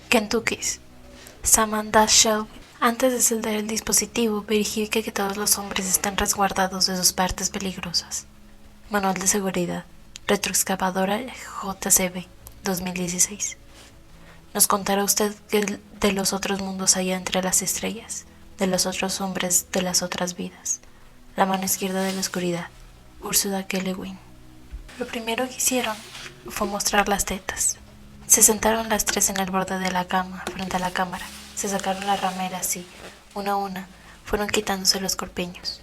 Kentuckys. Samantha Shelby. Antes de encender el dispositivo, verifique que todos los hombres estén resguardados de sus partes peligrosas. Manual de seguridad. Retroexcavadora JCB 2016. Nos contará usted que de los otros mundos allá entre las estrellas, de los otros hombres de las otras vidas. La mano izquierda de la oscuridad. Ursula K. Le Guin. Lo primero que hicieron fue mostrar las tetas. Se sentaron las tres en el borde de la cama, frente a la cámara. Se sacaron las rameras y, una a una, fueron quitándose los corpiños.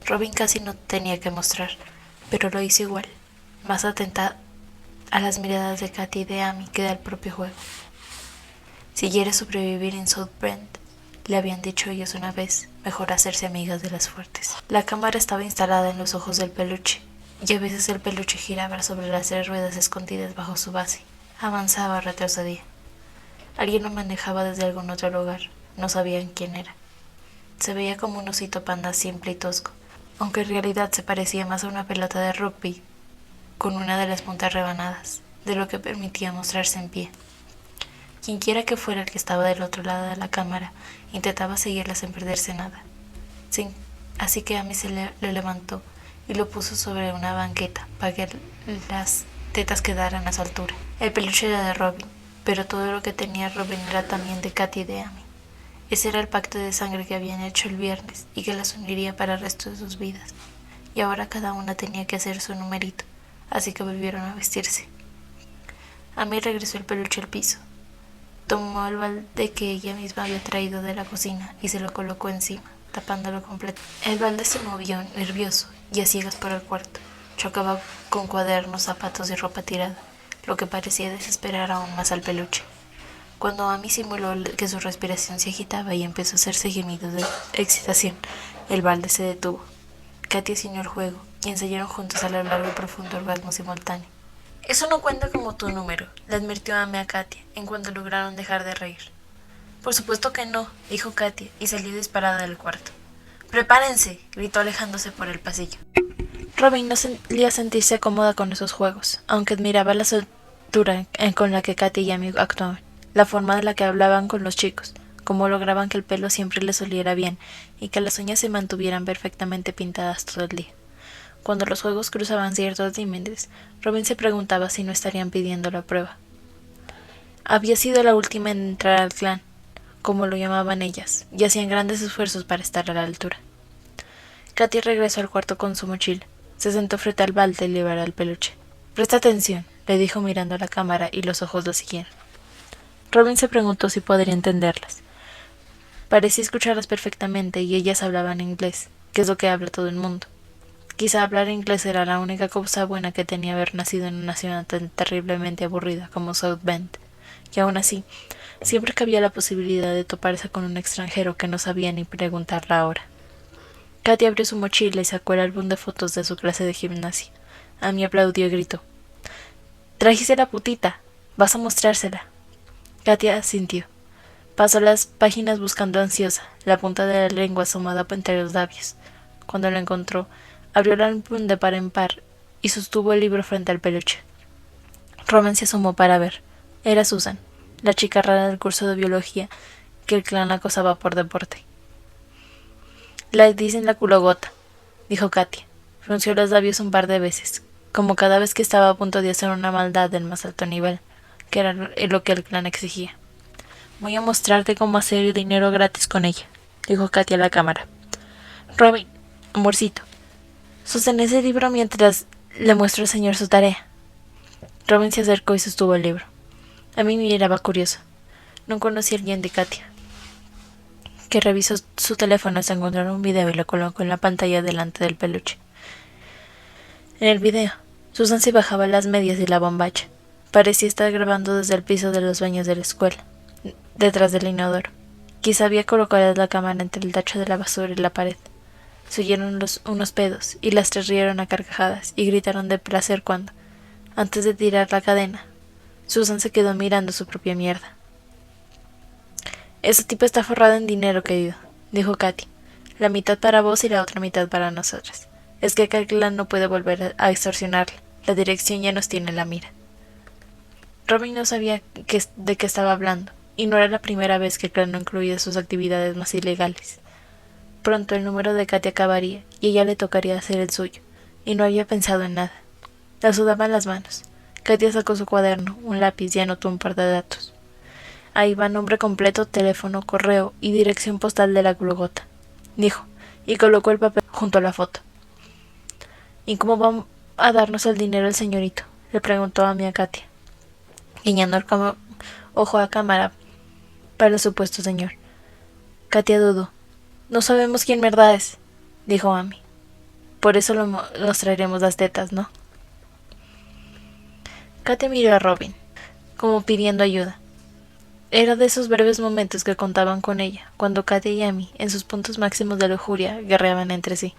Robin casi no tenía que mostrar, pero lo hizo igual, más atenta a las miradas de Katy y de Amy que del propio juego. Si quieres sobrevivir en South Bend, le habían dicho ellos una vez, mejor hacerse amigas de las fuertes. La cámara estaba instalada en los ojos del peluche, y a veces el peluche giraba sobre las 3 ruedas escondidas bajo su base. Avanzaba o retrocedía. Alguien lo manejaba desde algún otro lugar. No sabían quién era. Se veía como un osito panda simple y tosco, aunque en realidad se parecía más a una pelota de rugby con una de las puntas rebanadas, de lo que permitía mostrarse en pie. Quienquiera que fuera el que estaba del otro lado de la cámara, intentaba seguirla sin perderse nada. Así que Amy lo levantó y lo puso sobre una banqueta para que las tetas quedaran a su altura. El peluche era de Robin, pero todo lo que tenía Robin era también de Katy y de Amy. Ese era el pacto de sangre que habían hecho el viernes y que las uniría para el resto de sus vidas. Y ahora cada una tenía que hacer su numerito, así que volvieron a vestirse. Amy regresó el peluche al piso. Tomó el balde que ella misma había traído de la cocina y se lo colocó encima, tapándolo completo. El balde se movió, nervioso y a ciegas por el cuarto. Chocaba con cuadernos, zapatos y ropa tirada, lo que parecía desesperar aún más al peluche. Cuando Amy simuló que su respiración se agitaba y empezó a hacerse gemidos de excitación, el balde se detuvo. Katy asignó el juego y ensayaron juntos a lo largo y profundo orgasmo simultáneo. Eso no cuenta como tu número, le advirtió Amy a Katia en cuanto lograron dejar de reír. Por supuesto que no, dijo Katia y salió disparada del cuarto. ¡Prepárense!, gritó alejándose por el pasillo. Robin no solía sentirse cómoda con esos juegos, aunque admiraba la soltura con la que Katy y Amy actuaban, la forma de la que hablaban con los chicos, cómo lograban que el pelo siempre les oliera bien y que las uñas se mantuvieran perfectamente pintadas todo el día. Cuando los juegos cruzaban ciertos límites, Robin se preguntaba si no estarían pidiendo la prueba. Había sido la última en entrar al clan, como lo llamaban ellas, y hacían grandes esfuerzos para estar a la altura. Katy regresó al cuarto con su mochila. Se sentó frente al balde y liberó al peluche. «Presta atención», le dijo mirando a la cámara y los ojos lo siguieron. Robin se preguntó si podría entenderlas. Parecía escucharlas perfectamente y ellas hablaban inglés, que es lo que habla todo el mundo. Quizá hablar inglés era la única cosa buena que tenía haber nacido en una ciudad tan terriblemente aburrida como South Bend, y aún así, siempre que había la posibilidad de toparse con un extranjero que no sabía ni preguntar la hora. Katy abrió su mochila y sacó el álbum de fotos de su clase de gimnasia. Amy aplaudió y gritó: «¡Trajiste la putita! ¡Vas a mostrársela!». Katy asintió. Pasó las páginas buscando ansiosa, la punta de la lengua asomada entre los labios. Cuando lo encontró, abrió el álbum de par en par y sostuvo el libro frente al peluche. Robin se asomó para ver. Era Susan, la chica rara del curso de biología que el clan acosaba por deporte. «La dicen la culogota», dijo Katia. Frunció los labios un par de veces, como cada vez que estaba a punto de hacer una maldad del más alto nivel, que era lo que el clan exigía. «Voy a mostrarte cómo hacer dinero gratis con ella», dijo Katia a la cámara. «Robin, amorcito, sostén ese libro mientras le muestro al señor su tarea». Robin se acercó y sostuvo el libro. A mí me miraba curioso. No conocía el guión de Katia, que revisó su teléfono hasta encontrar un video y lo colocó en la pantalla delante del peluche. En el video, Susan se bajaba las medias y la bombacha. Parecía estar grabando desde el piso de los baños de la escuela, detrás del inodoro. Quizá había colocado la cámara entre el tacho de la basura y la pared. Se oyeron unos pedos, y las tres rieron a carcajadas y gritaron de placer cuando, antes de tirar la cadena, Susan se quedó mirando su propia mierda. «Ese tipo está forrado en dinero, querido», dijo Katy. «La mitad para vos y la otra mitad para nosotras. Es que aquel clan no puede volver a extorsionarla. La dirección ya nos tiene en la mira». Robin no sabía de qué estaba hablando. y no era la primera vez que el clan no incluía sus actividades más ilegales. Pronto el número de Katy acabaría y ella le tocaría hacer el suyo, y no había pensado en nada. La sudaban las manos. Katia sacó su cuaderno, un lápiz y anotó un par de datos. Ahí va nombre completo, teléfono, correo y dirección postal de la Golgota, dijo, y colocó el papel junto a la foto. ¿Y cómo va a darnos el dinero el señorito?, le preguntó a mí a Katia, guiñando el ojo a cámara para el supuesto señor. Katia dudó. No sabemos quién verdad es, dijo Amy. Por eso nos traeremos las tetas, ¿no? Katia miró a Robin, como pidiendo ayuda. Era de esos breves momentos que contaban con ella, cuando Katia y Amy, en sus puntos máximos de lujuria, guerreaban entre sí.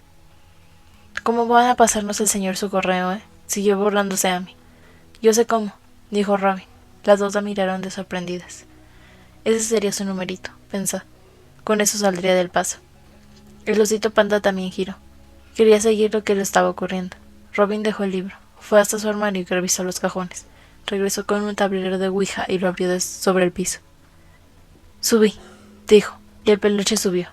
¿Cómo van a pasarnos el señor su correo, siguió burlándose Amy. Yo sé cómo, dijo Robin. Las dos la miraron de sorprendidas. Ese sería su numerito, pensó. Con eso saldría del paso. El osito panda también giró. Quería seguir lo que le estaba ocurriendo. Robin dejó el libro, fue hasta su armario y revisó los cajones. Regresó con un tablero de ouija y lo abrió sobre el piso. Subí, dijo, y el peluche subió.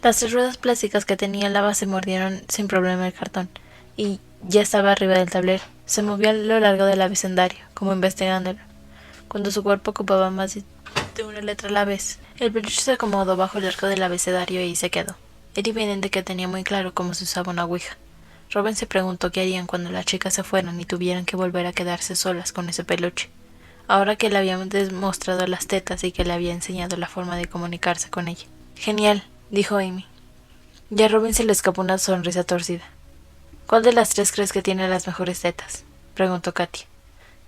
Las 3 ruedas plásticas que tenía en la base mordieron sin problema el cartón, y ya estaba arriba del tablero. Se movió a lo largo del vecindario, como investigándolo. Cuando su cuerpo ocupaba más de una letra a la vez, el peluche se acomodó bajo el arco del abecedario y se quedó. Era evidente que tenía muy claro cómo se usaba una ouija. Robin se preguntó qué harían cuando las chicas se fueran y tuvieran que volver a quedarse solas con ese peluche, ahora que le habían demostrado las tetas y que le había enseñado la forma de comunicarse con ella. Genial, dijo Amy. Y a Robin se le escapó una sonrisa torcida. ¿Cuál de las 3 crees que tiene las mejores tetas?, preguntó Katy.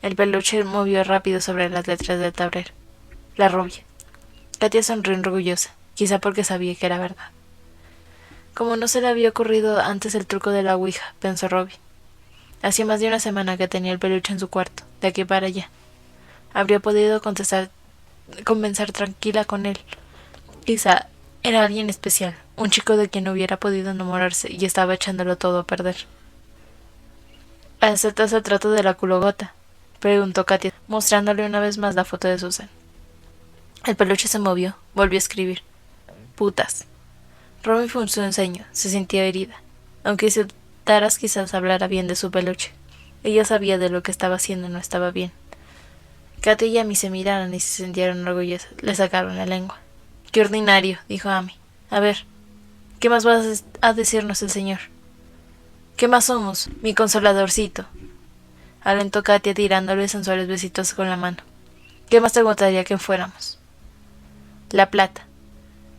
El peluche movió rápido sobre las letras del tablero. La rubia. Katia sonrió orgullosa, quizá porque sabía que era verdad. Como no se le había ocurrido antes el truco de la ouija, pensó Robin. Hacía más de una semana que tenía el peluche en su cuarto, de aquí para allá. Habría podido conversar tranquila con él. Quizá era alguien especial, un chico de quien no hubiera podido enamorarse y estaba echándolo todo a perder. ¿Aceptas el trato de la culogota?, preguntó Katia, mostrándole una vez más la foto de Susan. El peluche se movió, volvió a escribir. Putas. Robin frunció un ceño, se sintió herida. Aunque si Taras quizás hablara bien de su peluche. Ella sabía de lo que estaba haciendo no estaba bien. Katy y Amy se miraron y se sintieron orgullosas. Le sacaron la lengua. «Qué ordinario», dijo Amy. «A ver, ¿qué más va a decirnos el señor?» «¿Qué más somos, mi consoladorcito?», alentó Katia tirándole sensuales besitos con la mano. «¿Qué más te gustaría que fuéramos?» «La plata».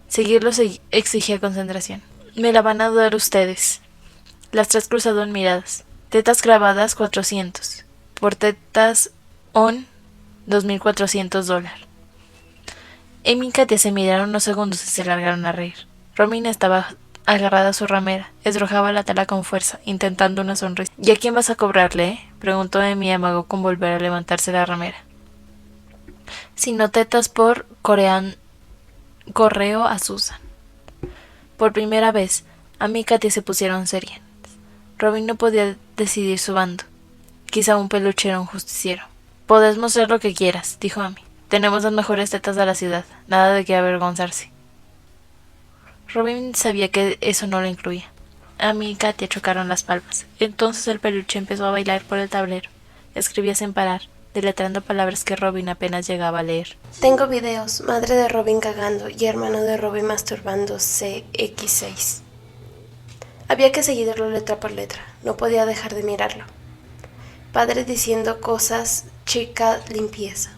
Seguirlo exigía concentración. «Me la van a dar ustedes». Las 3 cruzaron miradas. Tetas grabadas, 400. Por tetas on, $2,400. Amy y Katia se miraron unos segundos y se largaron a reír. Robin estaba agarrada a su ramera, estrujaba la tela con fuerza, intentando una sonrisa. ¿Y a quién vas a cobrarle, preguntó Amy y amagó con volver a levantarse la ramera. Sino tetas por correo a Susan. Por primera vez, Amy y Katia se pusieron serias. Robin no podía decidir su bando. Quizá un peluche era un justiciero. «Podés mostrar lo que quieras», dijo Amy. «Tenemos las mejores tetas de la ciudad. Nada de qué avergonzarse». Robin sabía que eso no lo incluía. Amy y Katia chocaron las palmas. Entonces el peluche empezó a bailar por el tablero. Escribía sin parar, deletrando palabras que Robin apenas llegaba a leer. Tengo videos. Madre de Robin cagando y hermano de Robin masturbando CX6. Había que seguirlo letra por letra. No podía dejar de mirarlo. Padre diciendo cosas, chica limpieza.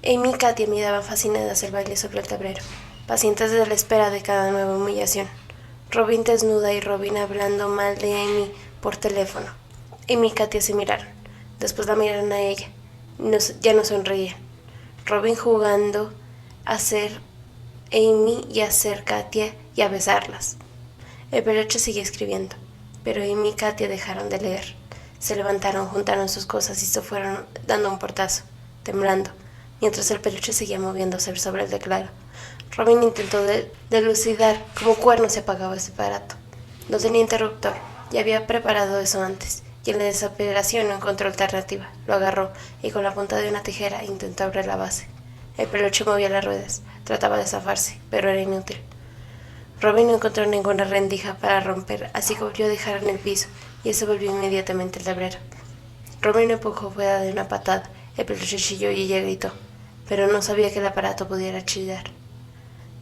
Amy y Katia miraban fascinadas el baile sobre el tablero, pacientes de la espera de cada nueva humillación. Robin desnuda y Robin hablando mal de Amy por teléfono. Amy y Katia se miraron. Después la miraron a ella. Ya no sonreían. Robin jugando a ser Amy y a ser Katia y a besarlas. El peluche seguía escribiendo, pero Amy y Katia dejaron de leer. Se levantaron, juntaron sus cosas y se fueron dando un portazo, temblando, mientras el peluche seguía moviéndose sobre el teclado. Robin intentó delucidar cómo cuerno se apagaba ese aparato. No tenía interruptor, ya había preparado eso antes, y en la desesperación no encontró alternativa. Lo agarró y con la punta de una tijera intentó abrir la base. El peluche movía las ruedas, trataba de zafarse, pero era inútil. Robin no encontró ninguna rendija para romper, así que volvió a dejar en el piso, y ese volvió inmediatamente al tablero. Robin lo empujó fuera de una patada, el peluche chilló y ella gritó, pero no sabía que el aparato pudiera chillar.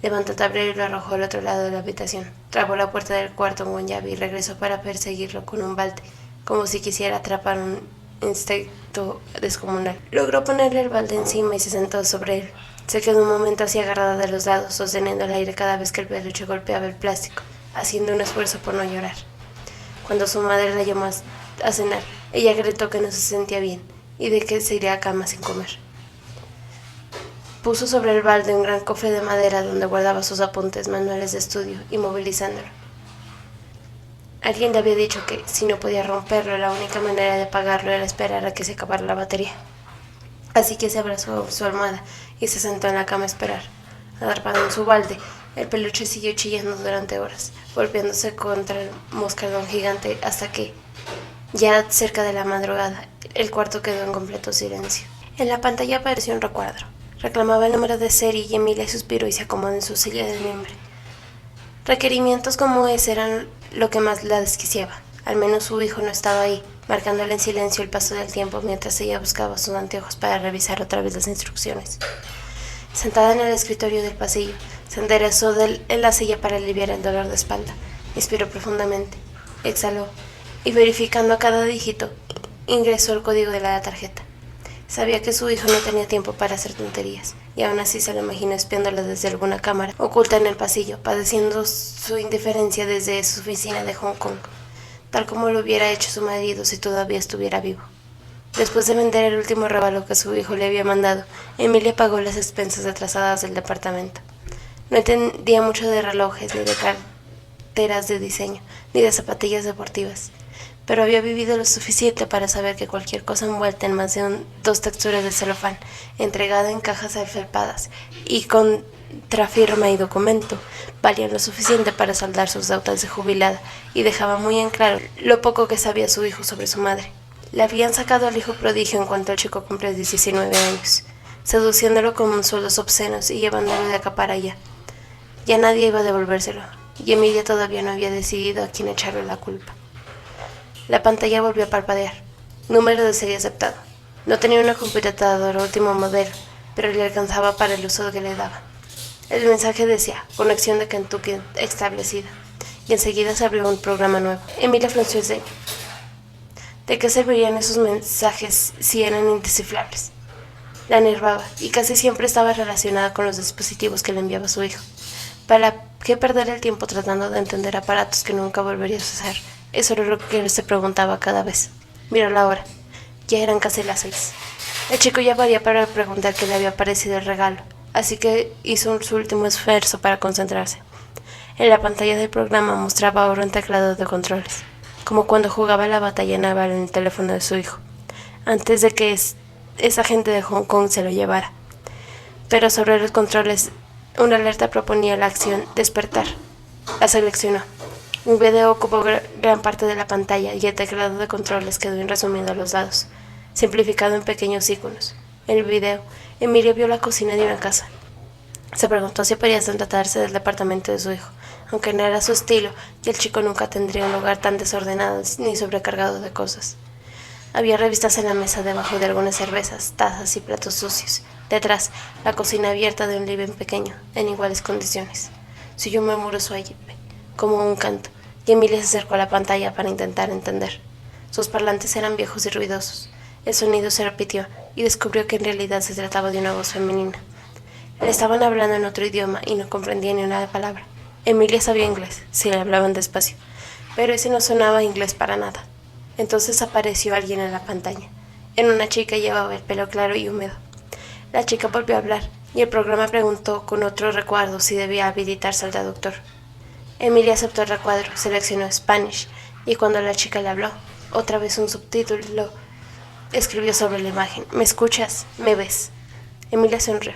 Levantó el tablero y lo arrojó al otro lado de la habitación. Trabó la puerta del cuarto con llave y regresó para perseguirlo con un balde, como si quisiera atrapar un insecto descomunal. Logró ponerle el balde encima y se sentó sobre él. Se quedó un momento así agarrada de los lados, sosteniendo el aire cada vez que el peluche golpeaba el plástico, haciendo un esfuerzo por no llorar. Cuando su madre la llamó a cenar, ella gritó que no se sentía bien y de que se iría a cama sin comer. Puso sobre el balde un gran cofre de madera donde guardaba sus apuntes, manuales de estudio, inmovilizándolo. Alguien le había dicho que, si no podía romperlo, la única manera de apagarlo era esperar a que se acabara la batería. Así que se abrazó a su almohada y se sentó en la cama a esperar. Atrapado en su balde, el peluche siguió chillando durante horas, golpeándose contra el moscardón gigante hasta que, ya cerca de la madrugada, el cuarto quedó en completo silencio. En la pantalla apareció un recuadro. Reclamaba el número de serie y Emilia suspiró y se acomodó en su silla de mimbre. Requerimientos como ese eran lo que más la desquiciaba. Al menos su hijo no estaba ahí, marcándole en silencio el paso del tiempo mientras ella buscaba sus anteojos para revisar otra vez las instrucciones. Sentada en el escritorio del pasillo, se enderezó en la silla para aliviar el dolor de espalda. Inspiró profundamente, exhaló y verificando cada dígito, ingresó el código de la tarjeta. Sabía que su hijo no tenía tiempo para hacer tonterías, y aún así se lo imaginó espiándola desde alguna cámara oculta en el pasillo, padeciendo su indiferencia desde su oficina de Hong Kong, tal como lo hubiera hecho su marido si todavía estuviera vivo. Después de vender el último regalo que su hijo le había mandado, Emilia pagó las expensas atrasadas del departamento. No entendía mucho de relojes, ni de carteras de diseño, ni de zapatillas deportivas, pero había vivido lo suficiente para saber que cualquier cosa envuelta en más de dos texturas de celofán, entregada en cajas afelpadas y con contrafirma y documento, valía lo suficiente para saldar sus deudas de jubilada y dejaba muy en claro lo poco que sabía su hijo sobre su madre. Le habían sacado al hijo prodigio en cuanto el chico cumplió 19 años, seduciéndolo con sueldos obscenos y llevándolo de acá para allá. Ya nadie iba a devolvérselo, y Emilia todavía no había decidido a quién echarle la culpa. La pantalla volvió a parpadear. Número de serie aceptado. No tenía una computadora último modelo, pero le alcanzaba para el uso que le daba. El mensaje decía, conexión de Kentucky establecida, y enseguida se abrió un programa nuevo. Emilia frunció el ceño. ¿De qué servirían esos mensajes si eran indescifrables? La enervaba, y casi siempre estaba relacionada con los dispositivos que le enviaba su hijo. ¿Para qué perder el tiempo tratando de entender aparatos que nunca volvería a usar? Eso era lo que se preguntaba cada vez. Miró la hora. Ya eran casi las 6. El chico ya varía para preguntar qué le había parecido el regalo, así que hizo su último esfuerzo para concentrarse. En la pantalla del programa mostraba ahora un teclado de controles, como cuando jugaba la batalla naval en el teléfono de su hijo, antes de que esa gente de Hong Kong se lo llevara. Pero sobre los controles, una alerta proponía la acción despertar. La seleccionó. Un video ocupó gran parte de la pantalla y el teclado de controles quedó resumido a los lados, simplificado en pequeños iconos. En el video, Emilia vio la cocina de una casa. Se preguntó si podía tratarse del departamento de su hijo, aunque no era su estilo, y el chico nunca tendría un lugar tan desordenado ni sobrecargado de cosas. Había revistas en la mesa debajo de algunas cervezas, tazas y platos sucios. Detrás, la cocina abierta de un living pequeño, en iguales condiciones. Se oyó un murmullo allí, como un canto, y Emilia se acercó a la pantalla para intentar entender. Sus parlantes eran viejos y ruidosos. El sonido se repitió y descubrió que en realidad se trataba de una voz femenina. Le estaban hablando en otro idioma y no comprendía ni una palabra. Emilia sabía inglés, si le hablaban despacio, pero ese no sonaba inglés para nada. Entonces apareció alguien en la pantalla. Era una chica y llevaba el pelo claro y húmedo. La chica volvió a hablar y el programa preguntó con otro recuadro si debía habilitarse al traductor. Emilia aceptó el recuadro, seleccionó Spanish y cuando la chica le habló, otra vez un subtítulo escribió sobre la imagen. ¿Me escuchas? ¿Me ves? Emilia sonrió.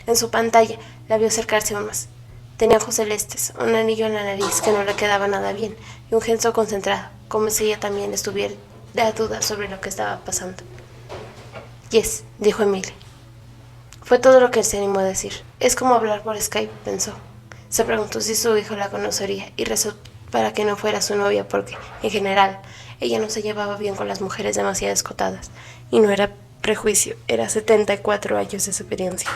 En su pantalla la vio acercarse aún más. Tenía ojos celestes, un anillo en la nariz que no le quedaba nada bien y un gesto concentrado, como si ella también estuviera la duda sobre lo que estaba pasando. Yes, dijo Emilia. Fue todo lo que él se animó a decir. Es como hablar por Skype, pensó. Se preguntó si su hijo la conocería y rezó para que no fuera su novia porque, en general, ella no se llevaba bien con las mujeres demasiado escotadas. Y no era prejuicio, era 74 años de experiencia.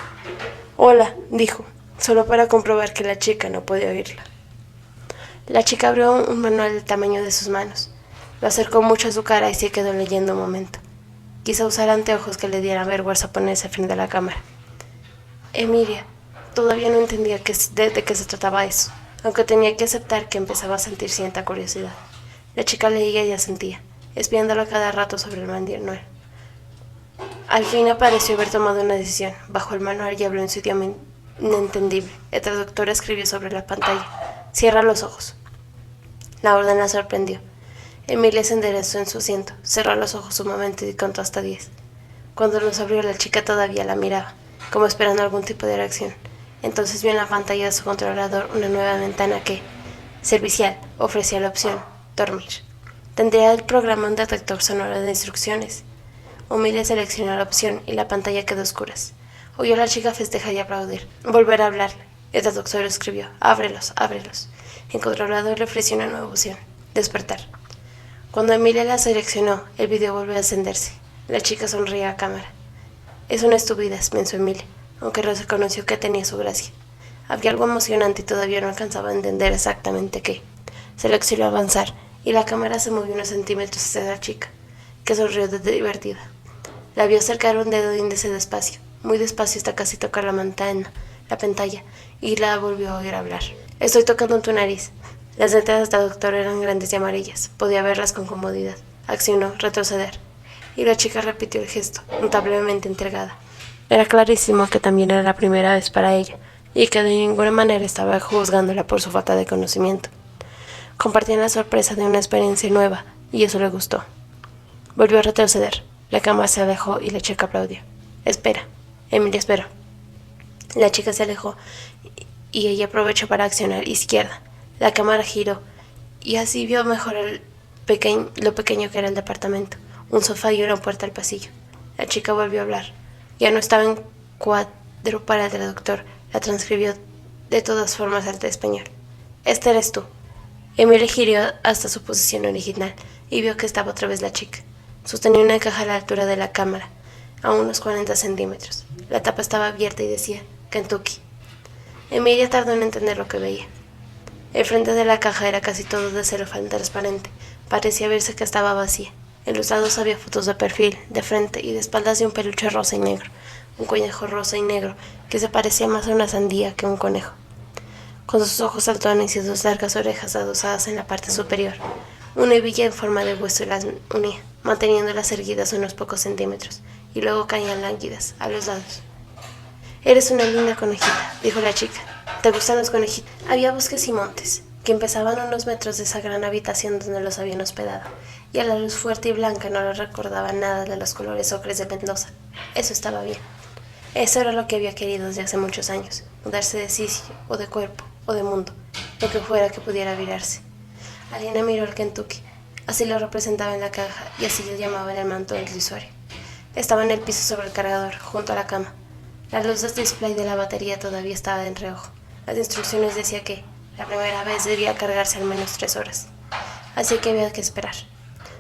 Hola, dijo, solo para comprobar que la chica no podía oírla. La chica abrió un manual del tamaño de sus manos. Lo acercó mucho a su cara y se quedó leyendo un momento. Quizá usar anteojos que le dieran vergüenza ponerse frente a la cámara. Emilia todavía no entendía de qué se trataba eso, aunque tenía que aceptar que empezaba a sentir cierta curiosidad. La chica leía y asentía, espiándolo cada rato sobre el manual. Al fin pareció haber tomado una decisión. Bajó el manual y habló en su idioma inentendible. El traductor escribió sobre la pantalla: cierra los ojos. La orden la sorprendió. Emilia se enderezó en su asiento, cerró los ojos un momento y contó hasta 10. Cuando los abrió, la chica todavía la miraba, como esperando algún tipo de reacción. Entonces vio en la pantalla de su controlador una nueva ventana que, servicial, ofrecía la opción dormir. Tendría el programa un detector sonoro de instrucciones. Emilia seleccionó la opción y la pantalla quedó a oscuras. Oyó a la chica festejar y aplaudir. Volver a hablarle. El traductor escribió: ábrelos, ábrelos. El controlador le ofreció una nueva opción: despertar. Cuando Emilia la seleccionó, el video volvió a encenderse. La chica sonría a cámara. Es una estupidez, pensó Emilia, aunque reconoció que tenía su gracia. Había algo emocionante y todavía no alcanzaba a entender exactamente qué. Seleccionó avanzar y la cámara se movió unos centímetros hacia la chica, que sonrió de divertida. La vio acercar un dedo índice despacio, muy despacio hasta casi tocar la pantalla, y la volvió a oír hablar. Estoy tocando tu nariz. Las letras del doctor eran grandes y amarillas. Podía verlas con comodidad. Accionó retroceder. Y la chica repitió el gesto, notablemente entregada. Era clarísimo que también era la primera vez para ella, y que de ninguna manera estaba juzgándola por su falta de conocimiento. Compartían la sorpresa de una experiencia nueva, y eso le gustó. Volvió a retroceder. La cámara se alejó y la chica aplaudió. Espera. Emilia esperó. La chica se alejó y ella aprovechó para accionar izquierda. La cámara giró y así vio mejor lo pequeño que era el departamento, un sofá y una puerta al pasillo. La chica volvió a hablar. Ya no estaba en cuadro para el traductor. La transcribió de todas formas al español. Este eres tú. Emilia giró hasta su posición original y vio que estaba otra vez la chica. Sostenía una caja a la altura de la cámara, a unos 40 centímetros. La tapa estaba abierta y decía Kentucky. Emilia tardó en entender lo que veía. El frente de la caja era casi todo de celofán transparente. Parecía verse que estaba vacía. En los lados había fotos de perfil, de frente y de espaldas de un peluche rosa y negro. Un conejo rosa y negro que se parecía más a una sandía que a un conejo. Con sus ojos saltones y sus largas orejas adosadas en la parte superior. Una hebilla en forma de hueso las unía, manteniéndolas erguidas unos pocos centímetros, y luego caían lánguidas a los lados. Eres una linda conejita, dijo la chica. ¿Te gustan los conejitos? Había bosques y montes, que empezaban a unos metros de esa gran habitación donde los habían hospedado, y a la luz fuerte y blanca no les recordaba nada de los colores ocres de Mendoza. Eso estaba bien. Eso era lo que había querido desde hace muchos años, mudarse de sitio, o de cuerpo, o de mundo, lo que fuera que pudiera virarse. Alina miró el Kentucky. Así lo representaba en la caja, y así lo llamaba en el manto del usuario. Estaba en el piso sobre el cargador, junto a la cama. La luz del display de la batería todavía estaba en reojo. Las instrucciones decían que la primera vez debía cargarse al menos 3 horas. Así que había que esperar.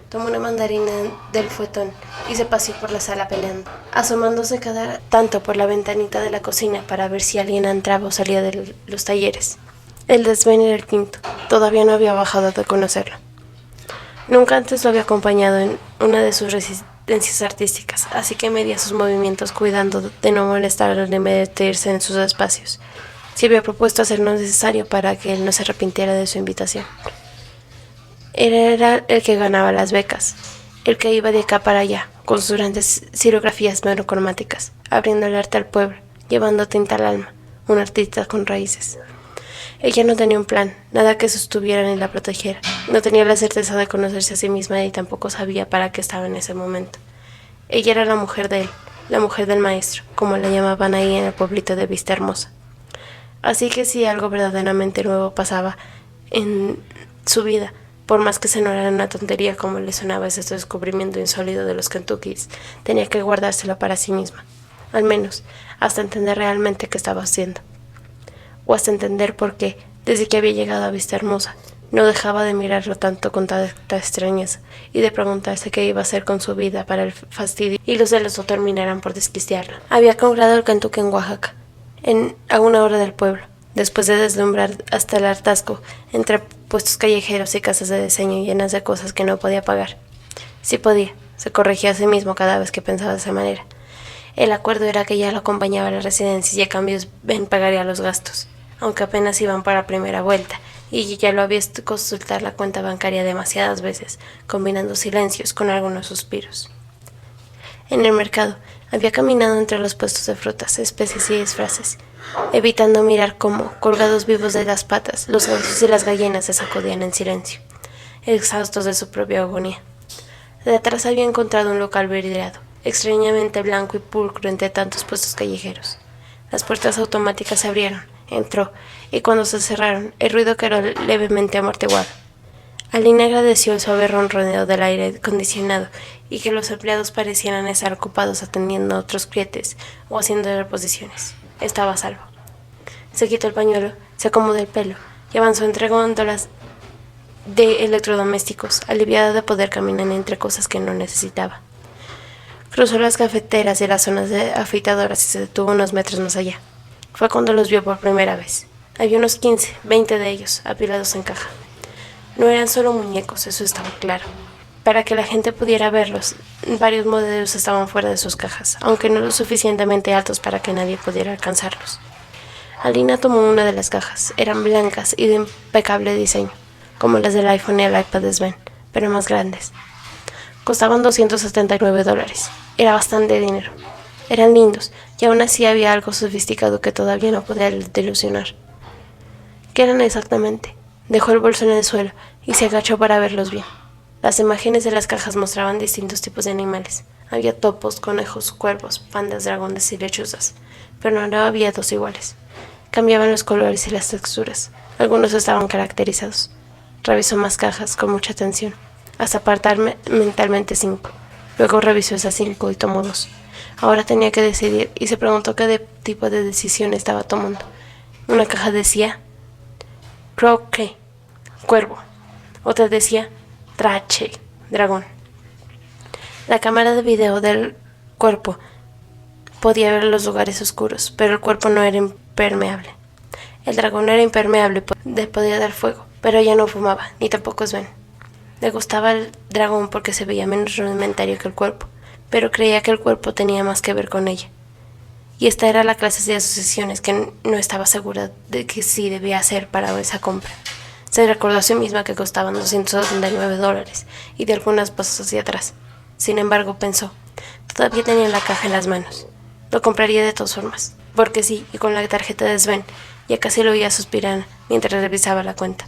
Tomó una mandarina del fuetón y se paseó por la sala peleando, asomándose cada tanto por la ventanita de la cocina para ver si alguien entraba o salía de los talleres. El desván era el quinto. Todavía no había bajado de conocerlo. Nunca antes lo había acompañado en una de sus residencias artísticas, así que medía sus movimientos cuidando de no molestarlo ni meterse en sus espacios. Se había propuesto hacer lo necesario para que él no se arrepintiera de su invitación. Él era el que ganaba las becas, el que iba de acá para allá, con sus grandes xilografías monocromáticas, abriendo el arte al pueblo, llevando tinta al alma, un artista con raíces. Ella no tenía un plan, nada que sostuviera ni la protegiera. No tenía la certeza de conocerse a sí misma y tampoco sabía para qué estaba en ese momento. Ella era la mujer de él, la mujer del maestro, como la llamaban ahí en el pueblito de Vista Hermosa. Así que si algo verdaderamente nuevo pasaba en su vida, Por más que se no era una tontería como le sonaba ese descubrimiento insólito de los Kentuckys, tenía que guardárselo para sí misma, al menos hasta entender realmente qué estaba haciendo, o hasta entender por qué, desde que había llegado a Vista Hermosa, no dejaba de mirarlo tanto con tanta extrañeza y de preguntarse qué iba a hacer con su vida para el fastidio y los celos no terminaran por desquiciarla. Había comprado el Kentucky en Oaxaca, a una hora del pueblo, después de deslumbrar hasta el hartazgo entre puestos callejeros y casas de diseño llenas de cosas que no podía pagar. Sí podía, se corregía a sí mismo cada vez que pensaba de esa manera. El acuerdo era que ya lo acompañaba a la residencia y a cambio Ben pagaría los gastos, aunque apenas iban para la primera vuelta, y ya lo había visto consultar la cuenta bancaria demasiadas veces, combinando silencios con algunos suspiros. En el mercado, había caminado entre los puestos de frutas, especies y disfraces, evitando mirar cómo, colgados vivos de las patas, los gansos y las gallinas se sacudían en silencio, exhaustos de su propia agonía. Detrás había encontrado un local vidriado, extrañamente blanco y pulcro entre tantos puestos callejeros. Las puertas automáticas se abrieron, entró, y cuando se cerraron, el ruido quedó levemente amortiguado. Aline agradeció el suave ronroneo del aire acondicionado y que los empleados parecieran estar ocupados atendiendo a otros clientes o haciendo reposiciones. Estaba a salvo. Se quitó el pañuelo, se acomodó el pelo y avanzó entre góndolas de electrodomésticos, aliviada de poder caminar entre cosas que no necesitaba. Cruzó las cafeteras y las zonas de afeitadoras y se detuvo unos metros más allá. Fue cuando los vio por primera vez. Había unos 15, 20 de ellos, apilados en caja. No eran solo muñecos, eso estaba claro. Para que la gente pudiera verlos, varios modelos estaban fuera de sus cajas, aunque no lo suficientemente altos para que nadie pudiera alcanzarlos. Alina tomó una de las cajas. Eran blancas y de impecable diseño, como las del iPhone y el iPad de Sven, pero más grandes. Costaban $279. Era bastante dinero. Eran lindos, y aún así había algo sofisticado que todavía no podía delusionar. ¿Qué eran exactamente? Dejó el bolso en el suelo y se agachó para verlos bien. Las imágenes de las cajas mostraban distintos tipos de animales. Había topos, conejos, cuervos, pandas, dragones y lechuzas, pero no había dos iguales. Cambiaban los colores y las texturas. Algunos estaban caracterizados. Revisó más cajas con mucha atención, hasta apartar mentalmente 5. Luego revisó esas 5 y tomó 2. Ahora tenía que decidir y se preguntó qué tipo de decisión estaba tomando. Una caja decía Croque, cuervo. Otra decía Trache, dragón. La cámara de video del cuerpo podía ver los lugares oscuros, pero el cuerpo no era impermeable. El dragón era impermeable, podía dar fuego, pero ella no fumaba, ni tampoco Sven. Le gustaba el dragón porque se veía menos rudimentario que el cuerpo, pero creía que el cuerpo tenía más que ver con ella. Y esta era la clase de asociaciones que no estaba segura de que sí debía hacer para esa compra. Se recordó a sí misma que costaban $279 y de algunas cosas hacia atrás. Sin embargo, pensó, todavía tenía la caja en las manos. Lo compraría de todas formas, porque sí, y con la tarjeta de Sven, ya casi lo oía suspirar mientras revisaba la cuenta.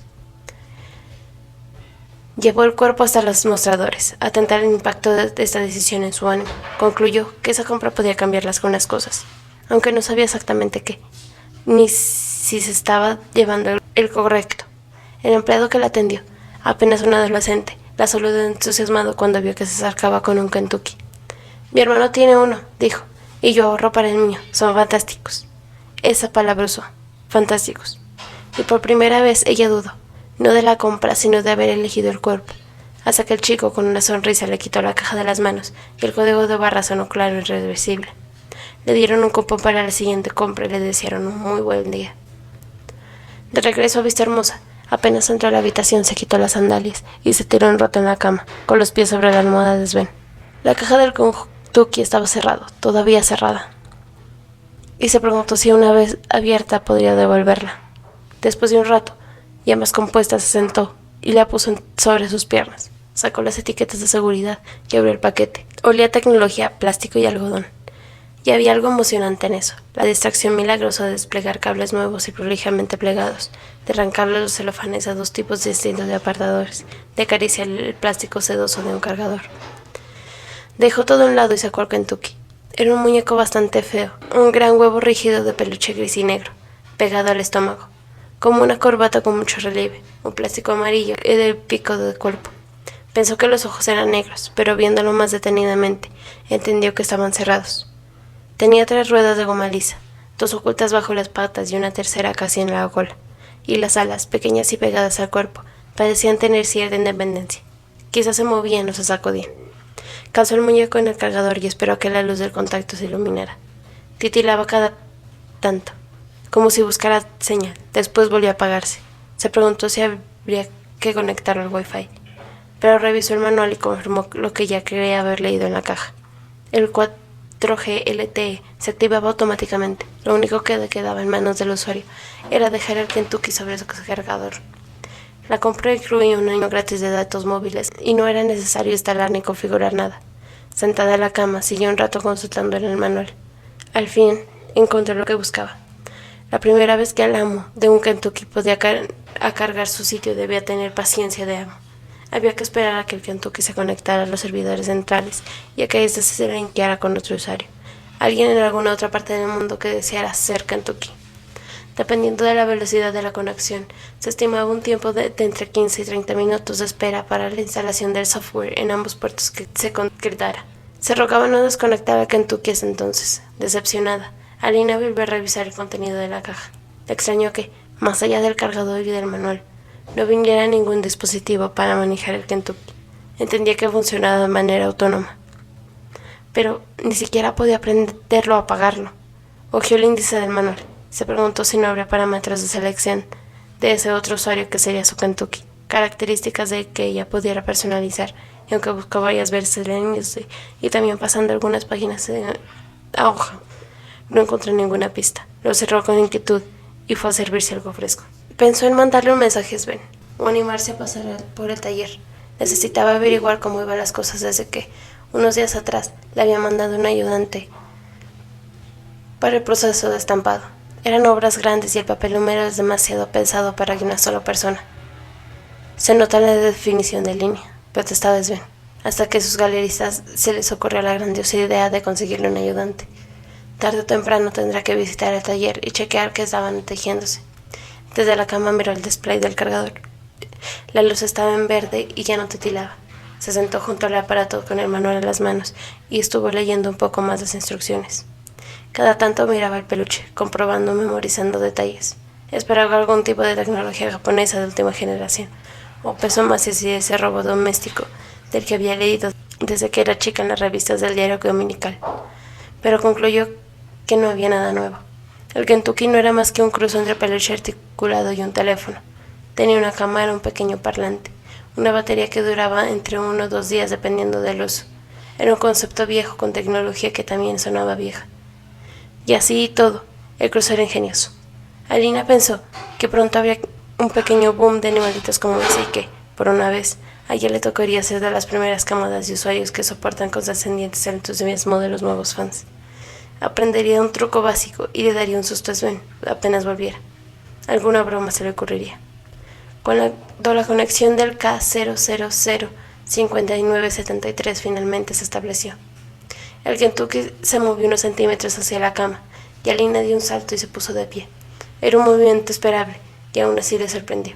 Llevó el cuerpo hasta los mostradores, a tentar el impacto de esta decisión en su ánimo. Concluyó que esa compra podía cambiar algunas cosas, aunque no sabía exactamente qué, ni si se estaba llevando el correcto. El empleado que la atendió, apenas un adolescente, la saludó entusiasmado cuando vio que se acercaba con un Kentucky. Mi hermano tiene uno, dijo, y yo ahorro para el mío. Son fantásticos. Esa palabra usó, fantásticos. Y por primera vez ella dudó, no de la compra, sino de haber elegido el cuerpo, hasta que el chico con una sonrisa le quitó la caja de las manos y el código de barra sonó claro e irreversible. Le dieron un cupón para la siguiente compra y le desearon un muy buen día. De regreso a Vista Hermosa, apenas entró a la habitación se quitó las sandalias y se tiró en roto en la cama, con los pies sobre la almohada de Sven. La caja del Kentucky estaba cerrada, todavía cerrada, y se preguntó si una vez abierta podría devolverla. Después de un rato, ya más compuesta, se sentó y la puso sobre sus piernas. Sacó las etiquetas de seguridad y abrió el paquete. Olía a tecnología, plástico y algodón. Y había algo emocionante en eso, la distracción milagrosa de desplegar cables nuevos y prolijamente plegados, de arrancarle los celofanes a 2 tipos distintos de apartadores, de acariciar el plástico sedoso de un cargador. Dejó todo a un lado y sacó al Kentucky. Era un muñeco bastante feo, un gran huevo rígido de peluche gris y negro, pegado al estómago. como una corbata con mucho relieve, un plástico amarillo y del pico del cuerpo. Pensó que los ojos eran negros, pero viéndolo más detenidamente, entendió que estaban cerrados. Tenía 3 ruedas de goma lisa, 2 ocultas bajo las patas y una tercera casi en la cola, y las alas, pequeñas y pegadas al cuerpo, parecían tener cierta independencia. Quizás se movían o se sacudían. Calzó el muñeco en el cargador y esperó a que la luz del contacto se iluminara. Titilaba cada tanto, como si buscara señal. Después volvió a apagarse. Se preguntó si habría que conectarlo al Wi-Fi, pero revisó el manual y confirmó lo que ya creía haber leído en la caja. El 4G LTE se activaba automáticamente. Lo único que quedaba en manos del usuario era dejar el Kentucky sobre su cargador. La compra incluía un año gratis de datos móviles y no era necesario instalar ni configurar nada. Sentada en la cama, siguió un rato consultando en el manual. Al fin, encontró lo que buscaba. La primera vez que el amo de un Kentucky podía cargar su sitio debía tener paciencia de amo. Había que esperar a que el Kentucky se conectara a los servidores centrales y a que éste se linkeara con otro usuario, alguien en alguna otra parte del mundo que deseara ser Kentucky. Dependiendo de la velocidad de la conexión, se estimaba un tiempo de entre 15 y 30 minutos de espera para la instalación del software en ambos puertos que se concretara. Se rogaba no desconectar a Kentucky hasta entonces. Decepcionada, Alina volvió a revisar el contenido de la caja. Le extrañó que, más allá del cargador y del manual, no viniera ningún dispositivo para manejar el Kentucky. Entendía que funcionaba de manera autónoma, pero ni siquiera podía prenderlo o apagarlo. Hojeó el índice del manual. Se preguntó si no habría parámetros de selección de ese otro usuario que sería su Kentucky, características de que ella pudiera personalizar, y aunque buscó varias veces en el índice y también pasando algunas páginas a hoja, no encontró ninguna pista. Lo cerró con inquietud y fue a servirse algo fresco. Pensó en mandarle un mensaje a Sven o animarse a pasar por el taller. Necesitaba averiguar cómo iban las cosas desde que, unos días atrás, le había mandado un ayudante para el proceso de estampado. Eran obras grandes y el papel húmedo es demasiado pesado para una sola persona. Se nota la definición de línea, protestaba Sven, hasta que a sus galeristas se les ocurrió la grandiosa idea de conseguirle un ayudante. Tarde o temprano tendrá que visitar el taller y chequear que estaban tejiéndose. Desde la cama miró el display del cargador. La luz estaba en verde y ya no titilaba. Se sentó junto al aparato con el manual en las manos y estuvo leyendo un poco más las instrucciones. Cada tanto miraba el peluche, comprobando, memorizando detalles. Esperaba algún tipo de tecnología japonesa de última generación, o peso más así ese robot doméstico del que había leído desde que era chica en las revistas del diario dominical. Pero concluyó que no había nada nuevo. El Kentucky no era más que un cruce entre peluche articulado y un teléfono. Tenía una cámara, un pequeño parlante, una batería que duraba entre 1 o 2 días dependiendo del uso. Era un concepto viejo con tecnología que también sonaba vieja. Y así y todo, el cruce era ingenioso. Alina pensó que pronto habría un pequeño boom de animalitos como ese y que, por una vez, a ella le tocaría ser de las primeras camadas de usuarios que soportan con descendientes el entusiasmo de los nuevos fans. Aprendería un truco básico y le daría un susto a Sven apenas volviera. Alguna broma se le ocurriría. Cuando la conexión del K0005973 finalmente se estableció, el Kentucky se movió unos centímetros hacia la cama y Alina dio un salto y se puso de pie. Era un movimiento esperable y aún así le sorprendió.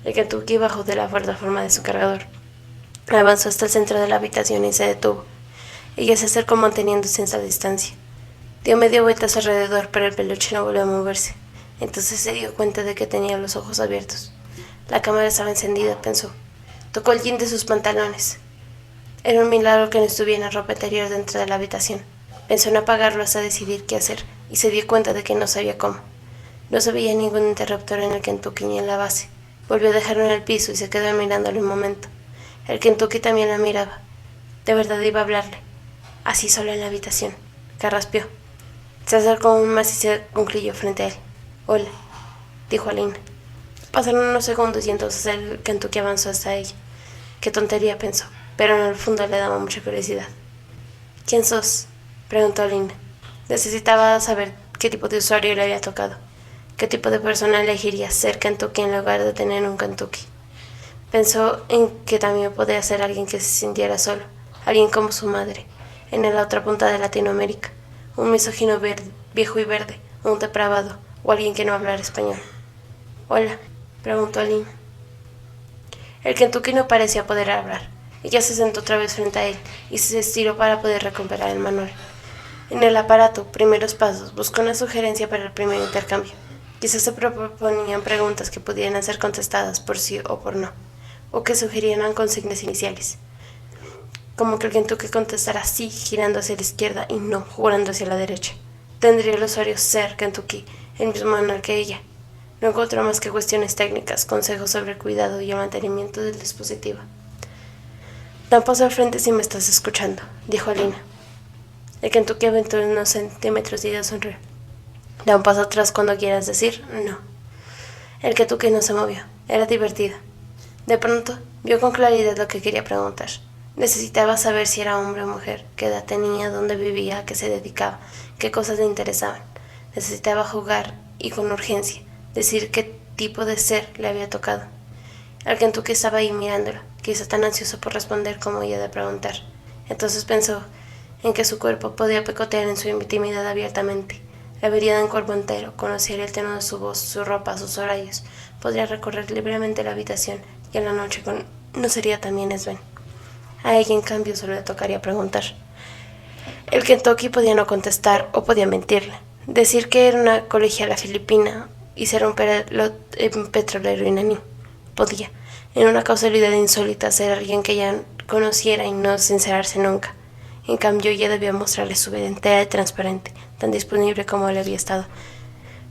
El Kentucky bajó de la plataforma de su cargador. Avanzó hasta el centro de la habitación y se detuvo. Ella se acercó manteniéndose en esa distancia. Dio media vuelta a su alrededor, pero el peluche no volvió a moverse. Entonces se dio cuenta de que tenía los ojos abiertos. La cámara estaba encendida, pensó. Tocó el jean de sus pantalones. Era un milagro que no estuviera en ropa interior dentro de la habitación. Pensó en apagarlo hasta decidir qué hacer y se dio cuenta de que no sabía cómo. No se veía ningún interruptor en el Kentucky ni en la base. Volvió a dejarlo en el piso y se quedó mirándolo un momento. El Kentucky también la miraba. De verdad iba a hablarle. Así solo en la habitación. Carraspeó. Se acercó aún más y se concluyó frente a él. Hola, dijo Alina. Pasaron unos segundos y entonces el Kentucky avanzó hasta ella. Qué tontería, pensó, pero en el fondo le daba mucha curiosidad. ¿Quién sos?, preguntó Alina. Necesitaba saber qué tipo de usuario le había tocado. ¿Qué tipo de persona elegiría ser Kentucky en lugar de tener un Kentucky? Pensó en que también podría ser alguien que se sintiera solo, alguien como su madre, en la otra punta de Latinoamérica, un misógino viejo y verde, un depravado, o alguien que no hablara español. Hola, preguntó Lynn. El Kentucky no parecía poder hablar. Ella se sentó otra vez frente a él y se estiró para poder recuperar el manual. En el aparato, primeros pasos, buscó una sugerencia para el primer intercambio. Quizás se proponían preguntas que pudieran ser contestadas por sí o por no, o que sugerían consignas iniciales, como que el Kentucky contestara sí girando hacia la izquierda y no jugando hacia la derecha. Tendría el usuario ser Kentucky el mismo manual que ella. No encontró más que cuestiones técnicas, consejos sobre el cuidado y el mantenimiento del dispositivo. Da un paso al frente si me estás escuchando, dijo Alina. El Kentucky aventó unos centímetros y ella sonrió. Da un paso atrás cuando quieras decir no. El Kentucky no se movió. Era divertido. De pronto, vio con claridad lo que quería preguntar. Necesitaba saber si era hombre o mujer, qué edad tenía, dónde vivía, a qué se dedicaba, qué cosas le interesaban. Necesitaba jugar y con urgencia, decir qué tipo de ser le había tocado. El Kentucky estaba ahí mirándolo, quizá tan ansioso por responder como ella de preguntar. Entonces pensó en que su cuerpo podía picotear en su intimidad abiertamente. La vería en cuerpo entero, conocería el tono de su voz, su ropa, sus horarios. Podría recorrer libremente la habitación y en la noche no sería también Sven. A ella, en cambio, solo le tocaría preguntar. El Kentucky podía no contestar o podía mentirle. Decir que era una colegiala filipina y ser un petrolero iraní. Podía, en una causalidad insólita, ser alguien que ella conociera y no sincerarse nunca. En cambio, ella debía mostrarle su vida entera y transparente, tan disponible como él había estado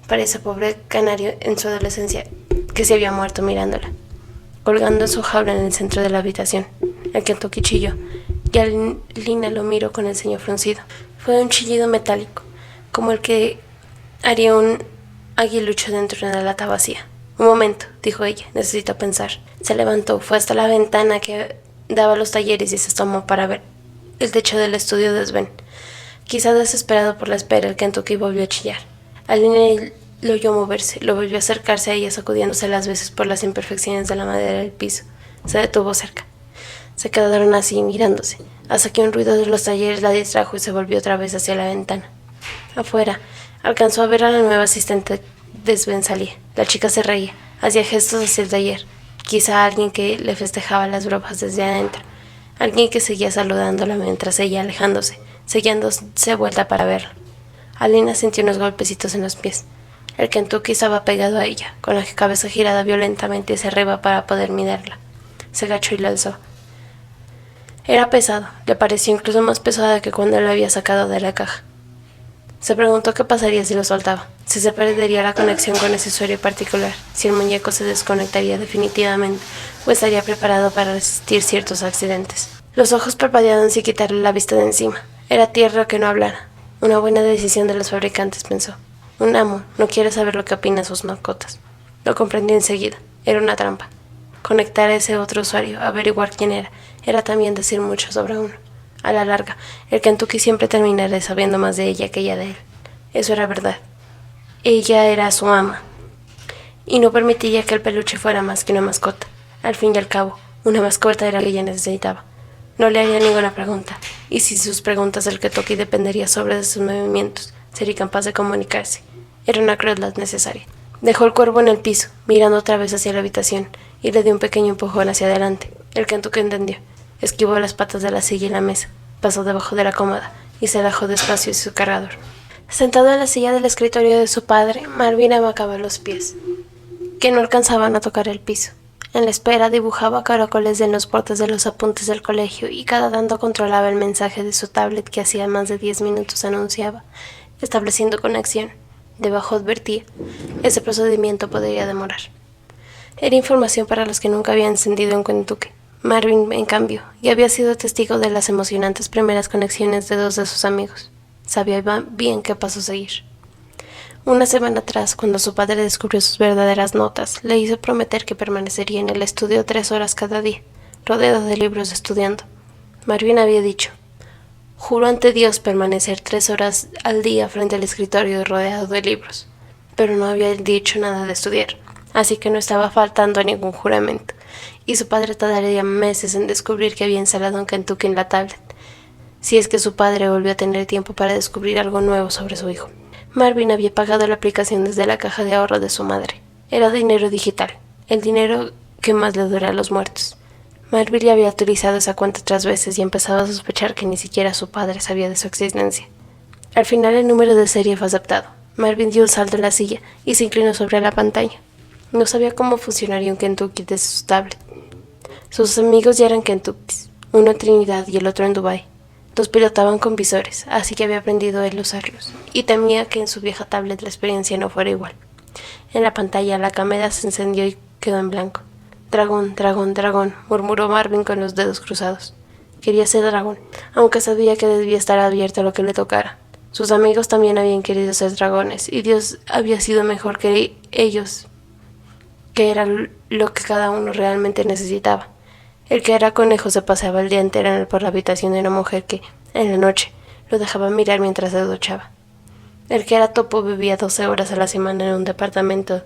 para ese pobre canario en su adolescencia que se había muerto mirándola, colgando en su jaula en el centro de la habitación. El Kentucky chilló y Alina lo miró con el ceño fruncido. Fue un chillido metálico, como el que haría un aguilucho dentro de una lata vacía. Un momento, dijo ella, necesito pensar. Se levantó, fue hasta la ventana que daba a los talleres y se asomó para ver el techo del estudio de Sven. Quizá desesperado por la espera, el Kentucky volvió a chillar. Alina lo oyó moverse, lo volvió a acercarse a ella, sacudiéndose las veces por las imperfecciones de la madera del piso. Se detuvo cerca. Se quedaron así, mirándose, hasta que un ruido de los talleres la distrajo y se volvió otra vez hacia la ventana. Afuera, alcanzó a ver a la nueva asistente de Sven salir. La chica se reía, hacía gestos hacia el taller. Quizá alguien que le festejaba las bromas desde adentro. Alguien que seguía saludándola mientras ella, alejándose, sellándose vuelta para verla. Alina sintió unos golpecitos en los pies. El Kentucky estaba pegado a ella, con la cabeza girada violentamente hacia arriba para poder mirarla. Se agachó y la alzó. Era pesado, le pareció incluso más pesada que cuando lo había sacado de la caja. Se preguntó qué pasaría si lo soltaba, si se perdería la conexión con ese usuario particular, si el muñeco se desconectaría definitivamente o estaría preparado para resistir ciertos accidentes. Los ojos parpadeaban sin quitarle la vista de encima. Era tierno que no hablara. Una buena decisión de los fabricantes, pensó. Un amo no quiere saber lo que opinan sus mascotas. Lo comprendió enseguida. Era una trampa. Conectar a ese otro usuario, averiguar quién era también decir mucho sobre uno. A la larga, el Kentucky siempre terminaría sabiendo más de ella que ella de él. Eso era verdad. Ella era su ama, y no permitiría que el peluche fuera más que una mascota. Al fin y al cabo, una mascota era lo que ella necesitaba. No le haría ninguna pregunta, y si sus preguntas del Kentucky dependería sobre de sus movimientos, sería capaz de comunicarse. Era una crueldad necesaria. Dejó el cuervo en el piso, mirando otra vez hacia la habitación, y le dio un pequeño empujón hacia adelante. El Kentucky entendió. Esquivó las patas de la silla y la mesa, pasó debajo de la cómoda y se alejó despacio de su cargador. Sentado en la silla del escritorio de su padre, Marvin amacaba los pies, que no alcanzaban a tocar el piso. En la espera dibujaba caracoles en los bordes de los apuntes del colegio y cada tanto controlaba el mensaje de su tablet que hacía más de 10 minutos anunciaba, estableciendo conexión. Debajo advertía, ese procedimiento podría demorar. Era información para los que nunca habían encendido un Kentucky. Marvin, en cambio, ya había sido testigo de las emocionantes primeras conexiones de dos de sus amigos. Sabía bien qué paso seguir. Una semana atrás, cuando su padre descubrió sus verdaderas notas, le hizo prometer que permanecería en el estudio 3 horas cada día, rodeado de libros estudiando. Marvin había dicho, juro ante Dios permanecer 3 horas al día frente al escritorio rodeado de libros, pero no había dicho nada de estudiar, así que no estaba faltando a ningún juramento, y su padre tardaría meses en descubrir que había instalado un Kentucky en la tablet, si es que su padre volvió a tener tiempo para descubrir algo nuevo sobre su hijo. Marvin había pagado la aplicación desde la caja de ahorro de su madre. Era dinero digital, el dinero que más le dura a los muertos. Marvin ya había utilizado esa cuenta 3 veces y empezaba a sospechar que ni siquiera su padre sabía de su existencia. Al final el número de serie fue aceptado. Marvin dio un salto en la silla y se inclinó sobre la pantalla. No sabía cómo funcionaría un Kentucky desde su tablet. Sus amigos ya eran Kentuckys, uno en Trinidad y el otro en Dubái. Los pilotaban con visores, así que había aprendido él a usarlos, y temía que en su vieja tablet la experiencia no fuera igual. En la pantalla la cámara se encendió y quedó en blanco. Dragón, dragón, dragón, murmuró Marvin con los dedos cruzados. Quería ser dragón, aunque sabía que debía estar abierto a lo que le tocara. Sus amigos también habían querido ser dragones, y Dios había sido mejor que ellos, que era lo que cada uno realmente necesitaba. El que era conejo se paseaba el día entero por la habitación de una mujer que, en la noche, lo dejaba mirar mientras se duchaba. El que era topo vivía 12 horas a la semana en un departamento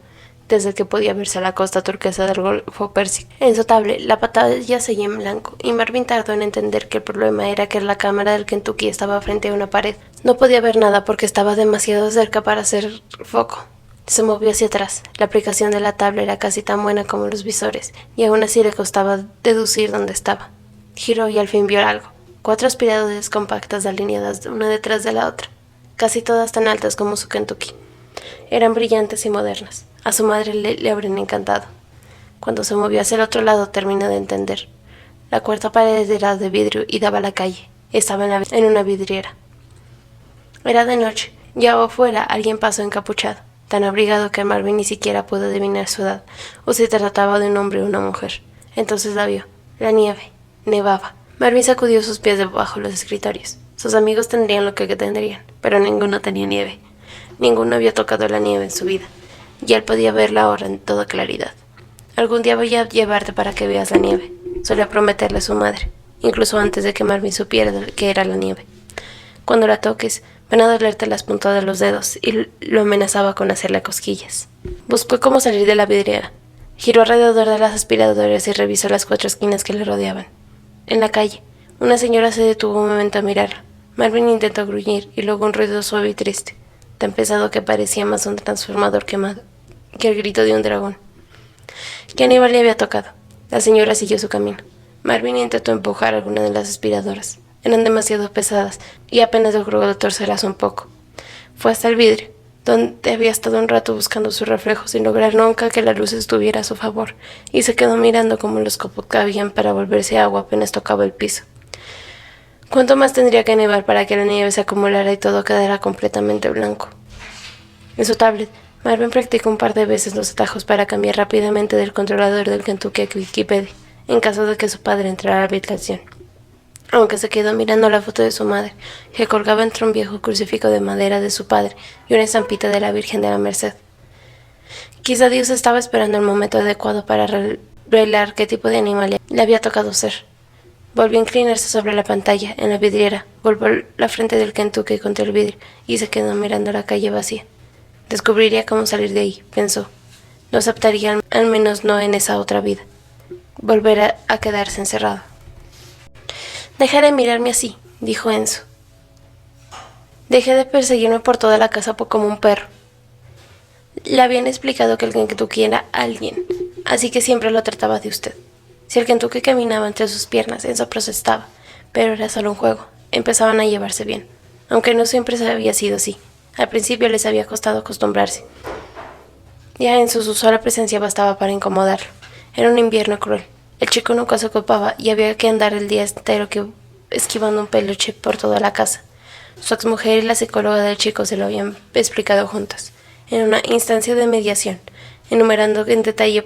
desde el que podía verse a la costa turquesa del Golfo Pérsico. En su tablet, la pantalla seguía en blanco, y Marvin tardó en entender que el problema era que la cámara del Kentucky estaba frente a una pared. No podía ver nada porque estaba demasiado cerca para hacer foco. Se movió hacia atrás. La aplicación de la tablet era casi tan buena como los visores, y aún así le costaba deducir dónde estaba. Giró y al fin vio algo. 4 aspiradoras compactas alineadas una detrás de la otra, casi todas tan altas como su Kentucky. Eran brillantes y modernas. A su madre le habrían encantado. Cuando se movió hacia el otro lado terminó de entender. La cuarta pared era de vidrio y daba a la calle. Estaba en una vidriera. Era de noche, y afuera alguien pasó encapuchado, tan abrigado que Marvin ni siquiera pudo adivinar su edad, o si trataba de un hombre o una mujer. Entonces la vio. La nieve. Nevaba. Marvin sacudió sus pies debajo de los escritorios. Sus amigos tendrían lo que tendrían, pero ninguno tenía nieve. Ninguno había tocado la nieve en su vida, y él podía verla ahora en toda claridad. Algún día voy a llevarte para que veas la nieve, solía prometerle a su madre, incluso antes de que Marvin supiera que era la nieve. Cuando la toques, van a dolerte las puntas de los dedos, y lo amenazaba con hacerle cosquillas. Buscó cómo salir de la vidriera. Giró alrededor de las aspiradoras y revisó las 4 esquinas que le rodeaban. En la calle, una señora se detuvo un momento a mirarlo. Marvin intentó gruñir y luego un ruido suave y triste, tan pesado que parecía más un transformador quemado que el grito de un dragón. ¿Qué animal le había tocado? La señora siguió su camino. Marvin intentó empujar alguna de las aspiradoras. Eran demasiado pesadas y apenas logró torcerlas un poco. Fue hasta el vidrio, donde había estado un rato buscando su reflejo sin lograr nunca que la luz estuviera a su favor, y se quedó mirando cómo los copos cabían para volverse agua apenas tocaba el piso. ¿Cuánto más tendría que nevar para que la nieve se acumulara y todo quedara completamente blanco? En su tablet, Marvin practicó un par de veces los atajos para cambiar rápidamente del controlador del Kentucky a Wikipedia, en caso de que su padre entrara a la habitación. Aunque se quedó mirando la foto de su madre, que colgaba entre un viejo crucifijo de madera de su padre y una estampita de la Virgen de la Merced. Quizá Dios estaba esperando el momento adecuado para revelar qué tipo de animal le había tocado ser. Volvió a inclinarse sobre la pantalla, en la vidriera, golpeó la frente del Kentucky contra el vidrio y se quedó mirando la calle vacía. Descubriría cómo salir de ahí, pensó. No aceptaría, al menos no en esa otra vida, volver a quedarse encerrado. Deja de mirarme así, dijo Enzo. Dejé de perseguirme por toda la casa como un perro. Le habían explicado que el Kentucky era alguien, así que siempre lo trataba de usted. Si el Kentucky caminaba entre sus piernas, Enzo protestaba, pero era solo un juego. Empezaban a llevarse bien, aunque no siempre había sido así. Al principio les había costado acostumbrarse. Ya Enzo su sola presencia bastaba para incomodarlo. Era un invierno cruel. El chico nunca se ocupaba y había que andar el día entero esquivando un peluche por toda la casa. Su exmujer y la psicóloga del chico se lo habían explicado juntas, en una instancia de mediación, enumerando en detalle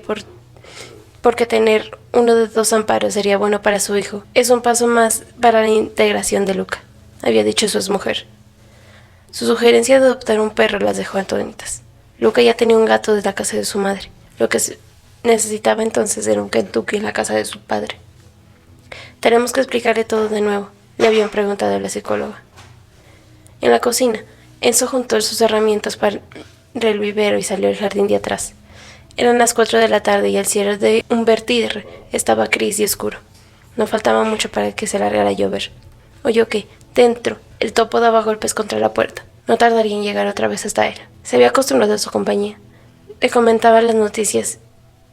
porque tener uno de 2 amparos sería bueno para su hijo. Es un paso más para la integración de Luca, había dicho su exmujer. Su sugerencia de adoptar un perro las dejó atónitas. Luca ya tenía un gato de la casa de su madre. Lo que necesitaba entonces era un Kentucky en la casa de su padre. Tenemos que explicarle todo de nuevo, le habían preguntado a la psicóloga. En la cocina, Enzo juntó sus herramientas para el vivero y salió al jardín de atrás. Eran las 4 de la tarde y el cielo de un vertier estaba gris y oscuro. No faltaba mucho para que se largara a llover. Oyó que, dentro, el topo daba golpes contra la puerta. No tardaría en llegar otra vez hasta él. Se había acostumbrado a su compañía. le comentaba las noticias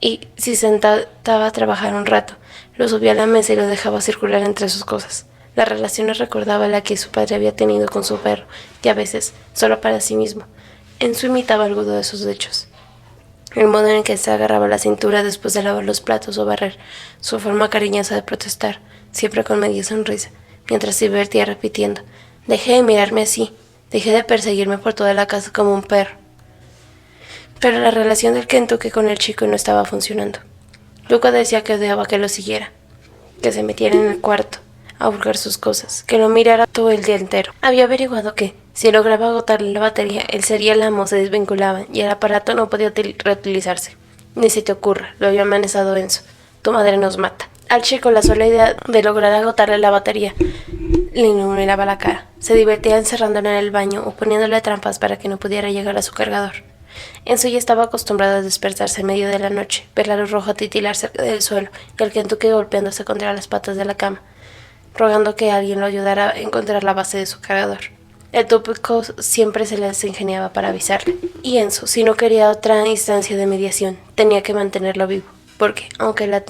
y si se sentaba a trabajar un rato, lo subía a la mesa y lo dejaba circular entre sus cosas. La relación le recordaba la que su padre había tenido con su perro, y a veces, solo para sí mismo, Enzo imitaba alguno de sus hechos. El modo en que se agarraba la cintura después de lavar los platos o barrer, su forma cariñosa de protestar, siempre con media sonrisa, mientras se divertía repitiendo: «Deje de mirarme así, deje de perseguirme por toda la casa como un perro». Pero la relación del Kentucky con el chico no estaba funcionando. Luca decía que odiaba que lo siguiera, que se metiera en el cuarto a buscar sus cosas, que lo mirara todo el día entero. Había averiguado que, si lograba agotarle la batería, él sería el amo, se desvinculaban y el aparato no podía reutilizarse. «Ni se te ocurra», lo había amenazado Enzo. «Tu madre nos mata». Al chico la sola idea de lograr agotarle la batería le iluminaba la cara. Se divertía encerrándolo en el baño o poniéndole trampas para que no pudiera llegar a su cargador. Enzo ya estaba acostumbrado a despertarse en medio de la noche, ver la luz roja titilar cerca del suelo y al Kentucky golpeándose contra las patas de la cama, rogando que alguien lo ayudara a encontrar la base de su cargador. El tópico siempre se les ingeniaba para avisarle. Y Enzo, si no quería otra instancia de mediación, tenía que mantenerlo vivo, porque, aunque la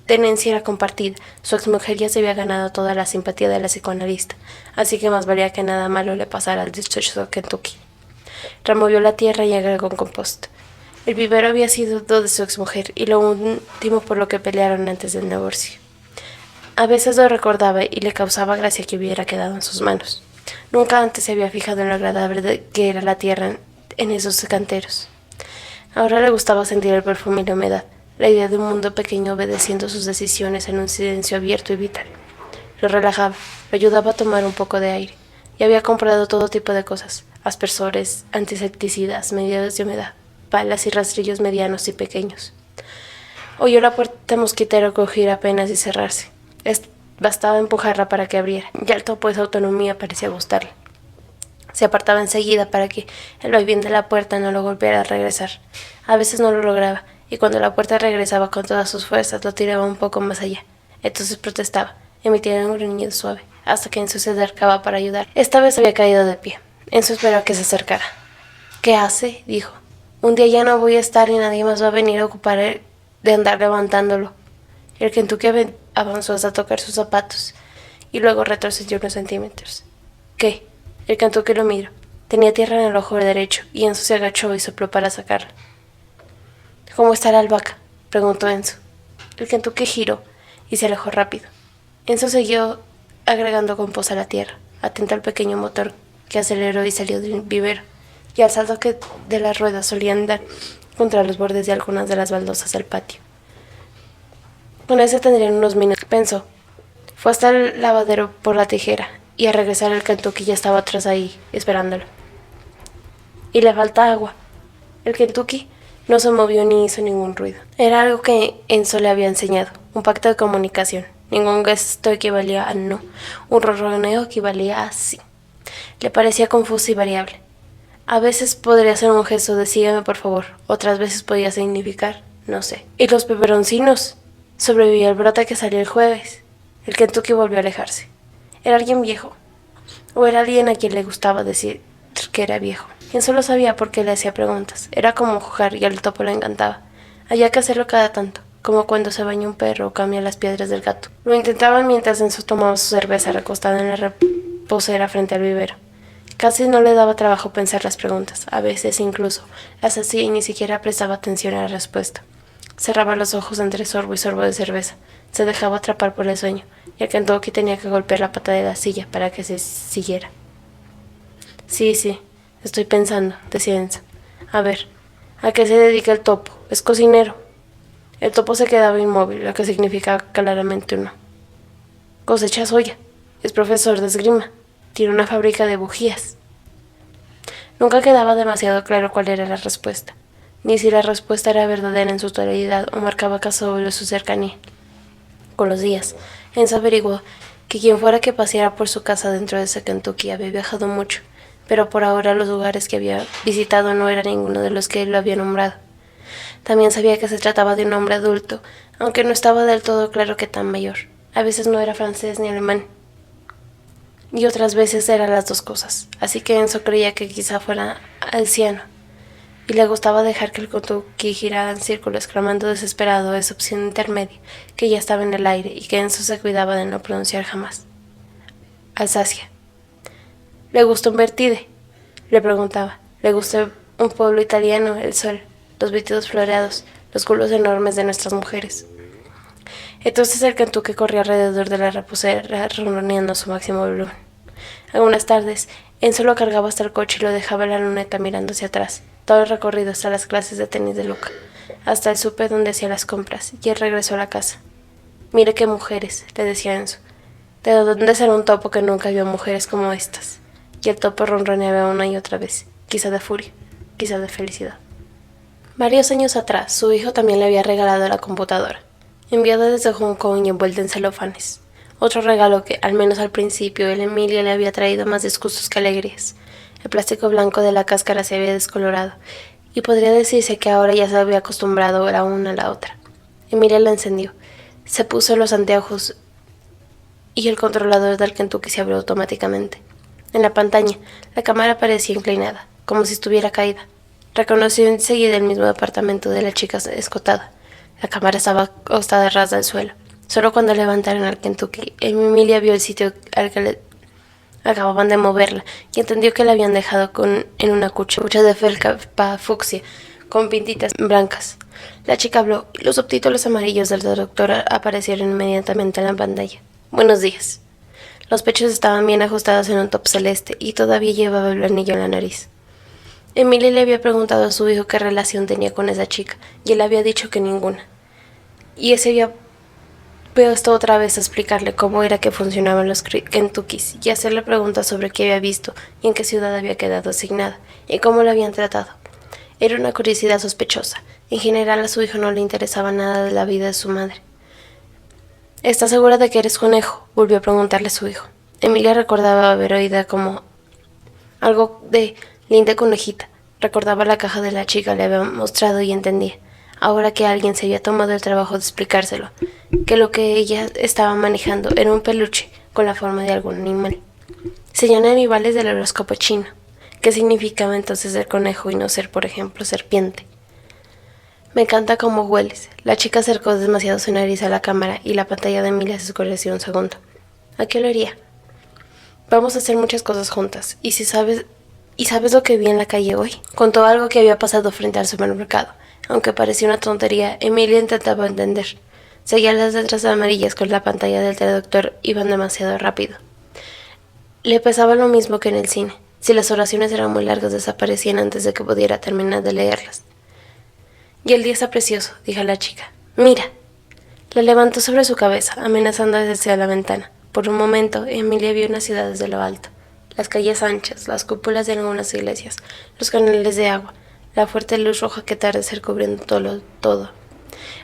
tenencia era compartida, su exmujer ya se había ganado toda la simpatía de la psicoanalista, así que más valía que nada malo le pasara al dichoso Kentucky. Removió la tierra y agregó compost. El vivero había sido de su exmujer y lo último por lo que pelearon antes del divorcio. A veces lo recordaba y le causaba gracia que hubiera quedado en sus manos. Nunca antes se había fijado en lo agradable que era la tierra en esos canteros. Ahora le gustaba sentir el perfume y la humedad, la idea de un mundo pequeño obedeciendo sus decisiones en un silencio abierto y vital. Lo relajaba, lo ayudaba a tomar un poco de aire, y había comprado todo tipo de cosas: aspersores, insecticidas, medidas de humedad, palas y rastrillos medianos y pequeños. Oyó la puerta mosquitera crujir apenas y cerrarse. Bastaba empujarla para que abriera. Ya el topo de su autonomía parecía gustarle. Se apartaba enseguida para que el vaivén de la puerta no lo golpeara al regresar. A veces no lo lograba, y cuando la puerta regresaba con todas sus fuerzas lo tiraba un poco más allá. Entonces protestaba, emitiendo un gruñido suave, hasta que Enzo se acercaba para ayudar. Esta vez había caído de pie. Enzo esperó a que se acercara. «¿Qué hace?», dijo. «Un día ya no voy a estar y nadie más va a venir a ocupar de andar levantándolo». El Kentucky avanzó hasta tocar sus zapatos y luego retrocedió unos centímetros. «¿Qué?». El Kentucky lo miró. Tenía tierra en el ojo derecho y Enzo se agachó y sopló para sacarla. «¿Cómo está la albahaca?», preguntó Enzo. El Kentucky giró y se alejó rápido. Enzo siguió agregando compost a la tierra, atento al pequeño motor que aceleró y salió del vivero, y al salto que de las ruedas solían dar contra los bordes de algunas de las baldosas del patio. Con eso tendrían unos minutos, pensó. Fue hasta el lavadero por la tijera, y al regresar el Kentucky ya estaba atrás ahí, esperándolo. «Y le falta agua». El Kentucky no se movió ni hizo ningún ruido. Era algo que Enzo le había enseñado, un pacto de comunicación. Ningún gesto equivalía a no, un ronroneo equivalía a sí. Le parecía confuso y variable. A veces podría ser un gesto de «sígueme por favor», otras veces podía significar «no sé». «¿Y los peperoncinos?». Sobrevivió al brote que salió el jueves. El Kentucky volvió a alejarse. Era alguien viejo, o era alguien a quien le gustaba decir que era viejo. Quien solo sabía por qué le hacía preguntas. Era como jugar y al topo le encantaba. Había que hacerlo cada tanto, como cuando se baña un perro o cambia las piedras del gato. Lo intentaban mientras Enzo tomaba su cerveza recostada en la reposera frente al vivero. Casi no le daba trabajo pensar las preguntas. A veces incluso las hacía y ni siquiera prestaba atención a la respuesta. Cerraba los ojos entre sorbo y sorbo de cerveza. Se dejaba atrapar por el sueño, y el Kentucky tenía que golpear la pata de la silla para que se siguiera. Sí, estoy pensando», decía Enzo. «A ver, ¿a qué se dedica el topo? Es cocinero». El topo se quedaba inmóvil, lo que significaba claramente un no. «Cosecha soya. Es profesor de esgrima. Tiene una fábrica de bujías». Nunca quedaba demasiado claro cuál era la respuesta, ni si la respuesta era verdadera en su totalidad o marcaba acaso su cercanía. Con los días, Enzo averiguó que quien fuera que paseara por su casa dentro de ese Kentucky había viajado mucho, pero por ahora los lugares que había visitado no eran ninguno de los que él lo había nombrado. También sabía que se trataba de un hombre adulto, aunque no estaba del todo claro qué tan mayor. A veces no era francés ni alemán, y otras veces eran las dos cosas, así que Enzo creía que quizá fuera anciano. y le gustaba dejar que el Kentucky girara en círculo, exclamando desesperado esa opción intermedia que ya estaba en el aire y que Enzo se cuidaba de no pronunciar jamás. Alsacia. ¿Le gusta un vertide?, le preguntaba. ¿Le gusta un pueblo italiano, el sol, los vestidos floreados, los culos enormes de nuestras mujeres? Entonces el Kentucky corría alrededor de la reposera, ronroneando a su máximo volumen. Algunas tardes, Enzo lo cargaba hasta el coche y lo dejaba en la luneta mirando hacia atrás, todo el recorrido hasta las clases de tenis de Luca, hasta el súper donde hacía las compras, y él regresó a la casa. «Mire qué mujeres», le decía Enzo. «¿De dónde será un topo que nunca vio mujeres como estas?» Y el topo ronroneaba una y otra vez, quizá de furia, quizá de felicidad. Varios años atrás, su hijo también le había regalado la computadora, enviada desde Hong Kong y envuelta en celofanes. Otro regalo que, al menos al principio, el Emilia le había traído más disgustos que alegrías. El plástico blanco de la cáscara se había descolorado, y podría decirse que ahora ya se había acostumbrado la una a la otra. Emilia la encendió, se puso los anteojos y el controlador del Kentucky se abrió automáticamente. En la pantalla, la cámara parecía inclinada, como si estuviera caída. Reconoció enseguida el mismo departamento de la chica escotada. La cámara estaba acostada ras del suelo. Solo cuando levantaron al Kentucky, Emilia vio el sitio al que acababan de moverla y entendió que la habían dejado en una cucha de felpa fucsia con pintitas blancas. La chica habló y los subtítulos amarillos del traductor aparecieron inmediatamente en la pantalla. «Buenos días». Los pechos estaban bien ajustados en un top celeste y todavía llevaba el anillo en la nariz. Emilia le había preguntado a su hijo qué relación tenía con esa chica y él había dicho que ninguna. Y ese había puesto otra vez a explicarle cómo era que funcionaban los Kentuckys y hacerle preguntas sobre qué había visto y en qué ciudad había quedado asignada y cómo la habían tratado. Era una curiosidad sospechosa. En general a su hijo no le interesaba nada de la vida de su madre. «¿Estás segura de que eres conejo?», volvió a preguntarle su hijo. Emilia recordaba haber oído como algo de linda conejita. Recordaba la caja de la chica, le había mostrado y entendía, ahora que alguien se había tomado el trabajo de explicárselo, que lo que ella estaba manejando era un peluche con la forma de algún animal. Serían animales del horóscopo chino. ¿Qué significaba entonces ser conejo y no ser, por ejemplo, serpiente? «Me encanta cómo hueles». La chica acercó demasiado su nariz a la cámara y la pantalla de Emilia se oscureció un segundo. «¿A qué olería?» «Vamos a hacer muchas cosas juntas. ¿Y sabes lo que vi en la calle hoy?» Contó algo que había pasado frente al supermercado. Aunque parecía una tontería, Emilia intentaba entender. Seguía las letras amarillas con la pantalla del traductor, iban demasiado rápido. Le pesaba lo mismo que en el cine. Si las oraciones eran muy largas, desaparecían antes de que pudiera terminar de leerlas. «Y el día está precioso», dijo la chica. «Mira». La levantó sobre su cabeza, amenazando desde la ventana. Por un momento, Emilia vio una ciudad desde lo alto. Las calles anchas, las cúpulas de algunas iglesias, los canales de agua, la fuerte luz roja que atardecer cubriendo todo.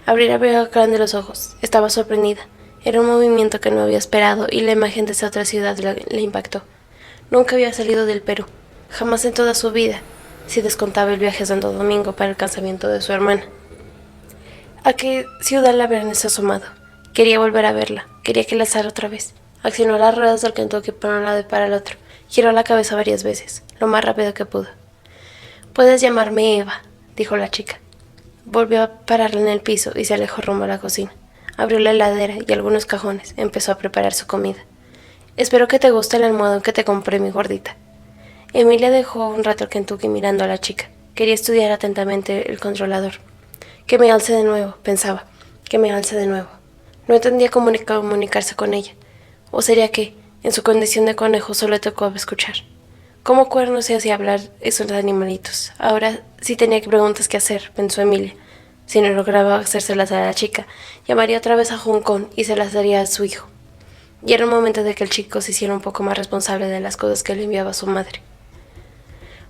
Abrió grande los ojos. Estaba sorprendida. Era un movimiento que no había esperado y la imagen de esa otra ciudad le impactó. Nunca había salido del Perú, jamás en toda su vida, si descontaba el viaje a Santo Domingo para el casamiento de su hermana. ¿A qué ciudad la habían asomado? Quería volver a verla, quería que la alzara otra vez. Accionó las ruedas del Kentucky para un lado y para el otro. Giró la cabeza varias veces, lo más rápido que pudo. «Puedes llamarme Eva», dijo la chica. Volvió a pararla en el piso y se alejó rumbo a la cocina. Abrió la heladera y algunos cajones. Empezó a preparar su comida. «Espero que te guste el almohadón que te compré, mi gordita». Emilia dejó un rato el Kentucky mirando a la chica. Quería estudiar atentamente el controlador. «Que me alce de nuevo», pensaba. «Que me alce de nuevo». No entendía cómo comunicarse con ella. ¿O sería que, en su condición de conejo, solo le tocaba escuchar? ¿Cómo cuernos se hacía hablar esos animalitos? Ahora sí tenía preguntas que hacer, pensó Emilia. Si no lograba hacérselas a la chica, llamaría otra vez a Hong Kong y se las daría a su hijo. Y era un momento de que el chico se hiciera un poco más responsable de las cosas que le enviaba su madre.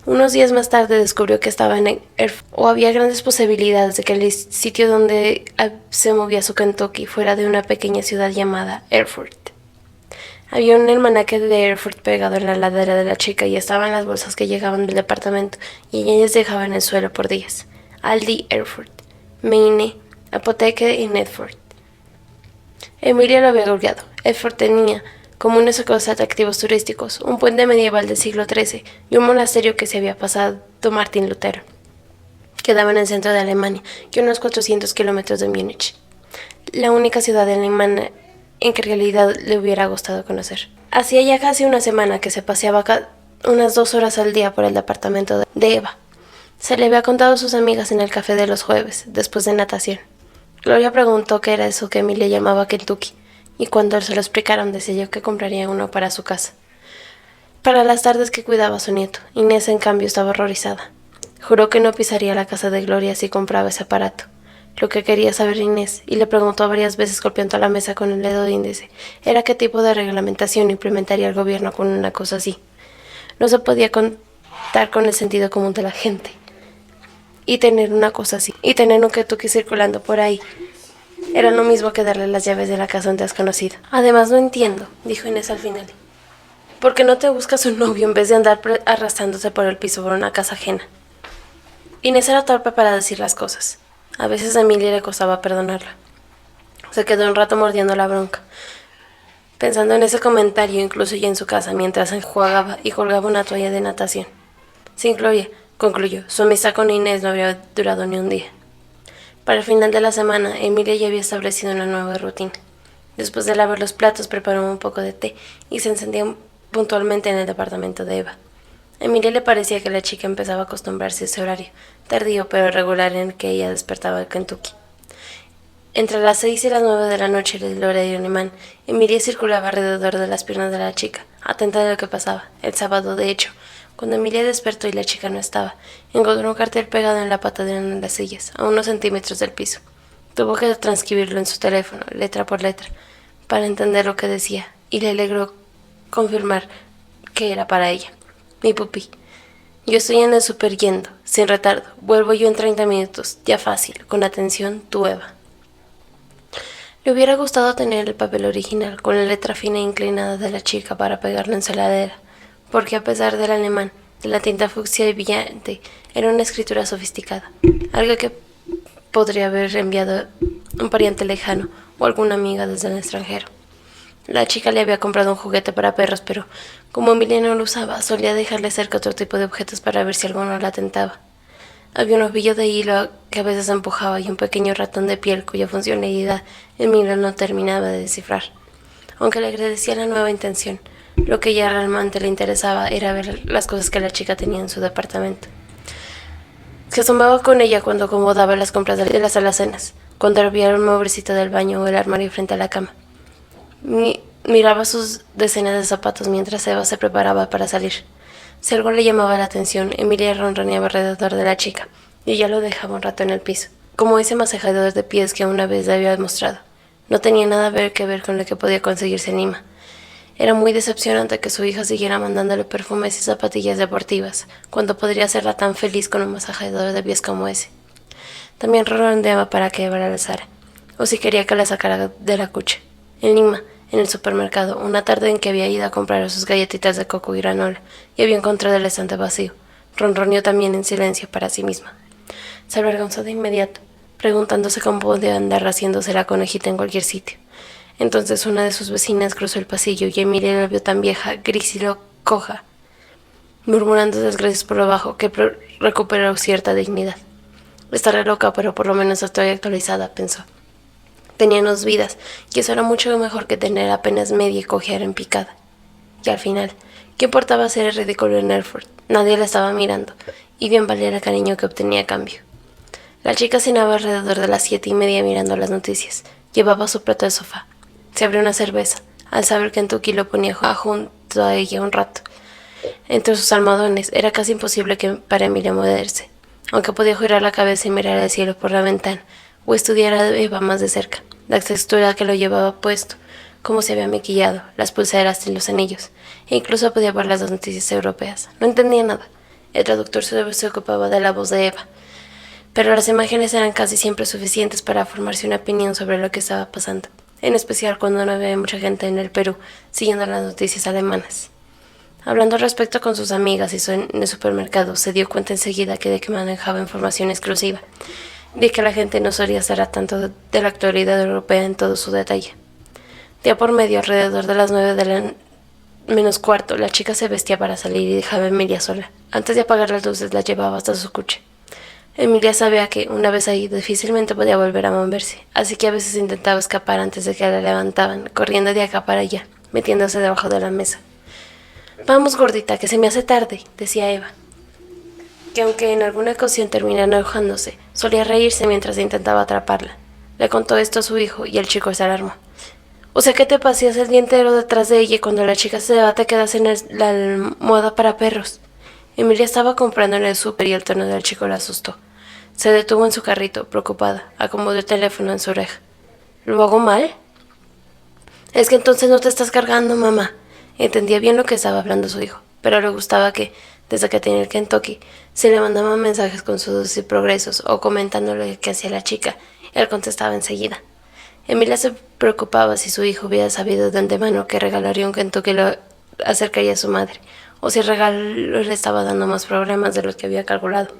Unos días más tarde descubrió que estaba en Erfurt, o había grandes posibilidades de que el sitio donde se movía su Kentucky fuera de una pequeña ciudad llamada Erfurt. Había un almanaque de Erfurt pegado en la ladera de la chica y estaban las bolsas que llegaban del departamento y ellas dejaban en el suelo por días. Aldi Erfurt, Meine Apotheke en Erfurt. Emilia lo había googleado. Erfurt tenía como unos atractivos turísticos, un puente medieval del siglo XIII y un monasterio que se había pasado Martín Lutero. Quedaba en el centro de Alemania y a unos 400 kilómetros de Múnich, la única ciudad alemana en que en realidad le hubiera gustado conocer. Hacía ya casi una semana que se paseaba unas 2 horas al día por el departamento de Eva. Se le había contado a sus amigas en el café de los jueves, después de natación. Gloria preguntó qué era eso que Emilia llamaba Kentucky, y cuando se lo explicaron decidió que compraría uno para su casa. Para las tardes que cuidaba a su nieto, Inés en cambio estaba horrorizada. Juró que no pisaría la casa de Gloria si compraba ese aparato. Lo que quería saber Inés, y le preguntó varias veces golpeando la mesa con el dedo índice, era qué tipo de reglamentación implementaría el gobierno con una cosa así. No se podía contar con el sentido común de la gente. Y tener una cosa así, y tener un Kentucky circulando por ahí, era lo mismo que darle las llaves de la casa a un desconocido. Además, no entiendo, dijo Inés al final. ¿Por qué no te buscas un novio en vez de andar arrastrándose por el piso por una casa ajena? Inés era torpe para decir las cosas. A veces a Emilia le costaba perdonarla. Se quedó un rato mordiendo la bronca, pensando en ese comentario incluso ya en su casa, mientras enjuagaba y colgaba una toalla de natación. Sin Gloria, concluyó, su amistad con Inés no habría durado ni un día. Para el final de la semana, Emilia ya había establecido una nueva rutina. Después de lavar los platos, preparó un poco de té y se encendía puntualmente en el departamento de Eva. A Emilia le parecía que la chica empezaba a acostumbrarse a ese horario, tardío pero regular en el que ella despertaba de Kentucky. Entre las 6 y las 9 de la noche del horario alemán, Emilia circulaba alrededor de las piernas de la chica, atenta de lo que pasaba. El sábado, de hecho, cuando Emilia despertó y la chica no estaba, encontró un cartel pegado en la pata de una de las sillas, a unos centímetros del piso. Tuvo que transcribirlo en su teléfono, letra por letra, para entender lo que decía, y le alegró confirmar que era para ella. Mi pupi. Yo estoy en el súper yendo, sin retardo. Vuelvo yo en 30 minutos, ya fácil, con atención, tu Eva. Le hubiera gustado tener el papel original, con la letra fina e inclinada de la chica para pegarlo en su heladera, porque a pesar del alemán, de la tinta fucsia y brillante, era una escritura sofisticada, algo que podría haber enviado un pariente lejano o alguna amiga desde el extranjero. La chica le había comprado un juguete para perros, pero como Emilia no lo usaba, solía dejarle cerca otro tipo de objetos para ver si alguno la tentaba. Había un ovillo de hilo que a veces empujaba y un pequeño ratón de piel cuya funcionalidad Emilia no terminaba de descifrar. Aunque le agradecía la nueva intención, lo que ya realmente le interesaba era ver las cosas que la chica tenía en su departamento. Se asomaba con ella cuando acomodaba las compras de las alacenas, cuando hervía el mueblecito del baño o el armario frente a la cama. Miraba sus decenas de zapatos mientras Eva se preparaba para salir. Si algo le llamaba la atención, Emilia ronroneaba alrededor de la chica, y ella lo dejaba un rato en el piso, como ese masajador de pies que una vez le había demostrado. No tenía nada que ver con lo que podía conseguirse en Lima. Era muy decepcionante que su hija siguiera mandándole perfumes y zapatillas deportivas, cuando podría hacerla tan feliz con un masajador de pies como ese. También ronroneaba para que Eva la alzara, o si quería que la sacara de la cucha. En Lima, en el supermercado, una tarde en que había ido a comprar sus galletitas de coco y granola, y había encontrado el estante vacío, ronroneó también en silencio para sí misma. Se avergonzó de inmediato, preguntándose cómo podía andar haciéndose la conejita en cualquier sitio. Entonces una de sus vecinas cruzó el pasillo y Emilia la vio tan vieja, gris y coja, murmurando desgracias por lo bajo, que recuperó cierta dignidad. Estaré loca, pero por lo menos estoy actualizada, pensó. Teníamos vidas, y eso era mucho mejor que tener apenas media y cojear en picada. Y al final, ¿qué importaba hacer el ridículo en Erfurt? Nadie la estaba mirando, y bien valía el cariño que obtenía a cambio. La chica cenaba alrededor de las 7:30 mirando las noticias. Llevaba su plato de sofá. Se abrió una cerveza, al saber que Kentucky lo ponía junto a ella un rato. Entre sus almohadones era casi imposible para Emilia moverse, aunque podía girar la cabeza y mirar al cielo por la ventana, o estudiar a Eva más de cerca, la textura que lo llevaba puesto, cómo se había maquillado, las pulseras y los anillos, e incluso podía ver las noticias europeas. No entendía nada. El traductor se ocupaba de la voz de Eva, pero las imágenes eran casi siempre suficientes para formarse una opinión sobre lo que estaba pasando, en especial cuando no había mucha gente en el Perú siguiendo las noticias alemanas. Hablando al respecto con sus amigas y en el supermercado, se dio cuenta enseguida de que manejaba información exclusiva, de que la gente no solía estar al tanto de la actualidad europea en todo su detalle. Día por medio, alrededor de las 9 de la menos cuarto, la chica se vestía para salir y dejaba a Emilia sola. Antes de apagar las luces, la llevaba hasta su coche. Emilia sabía que, una vez ahí, difícilmente podía volver a moverse, así que a veces intentaba escapar antes de que la levantaban, corriendo de acá para allá, metiéndose debajo de la mesa. «Vamos, gordita, que se me hace tarde», decía Eva, que aunque en alguna ocasión terminara enojándose, solía reírse mientras intentaba atraparla. Le contó esto a su hijo y el chico se alarmó. «O sea que te pasías el día entero detrás de ella y cuando la chica se va te quedas en la almohada para perros». Emilia estaba comprando en el súper y el tono del chico la asustó. Se detuvo en su carrito, preocupada, acomodó el teléfono en su oreja. «¿Lo hago mal?» «Es que entonces no te estás cargando, mamá». Entendía bien lo que estaba hablando su hijo, pero le gustaba que, desde que tenía el Kentucky, se le mandaban mensajes con sus progresos o comentándole qué hacía la chica. Él contestaba enseguida. Emilia se preocupaba si su hijo hubiera sabido de antemano que regalaría un Kentucky lo acercaría a su madre, o si el regalo le estaba dando más problemas de los que había calculado.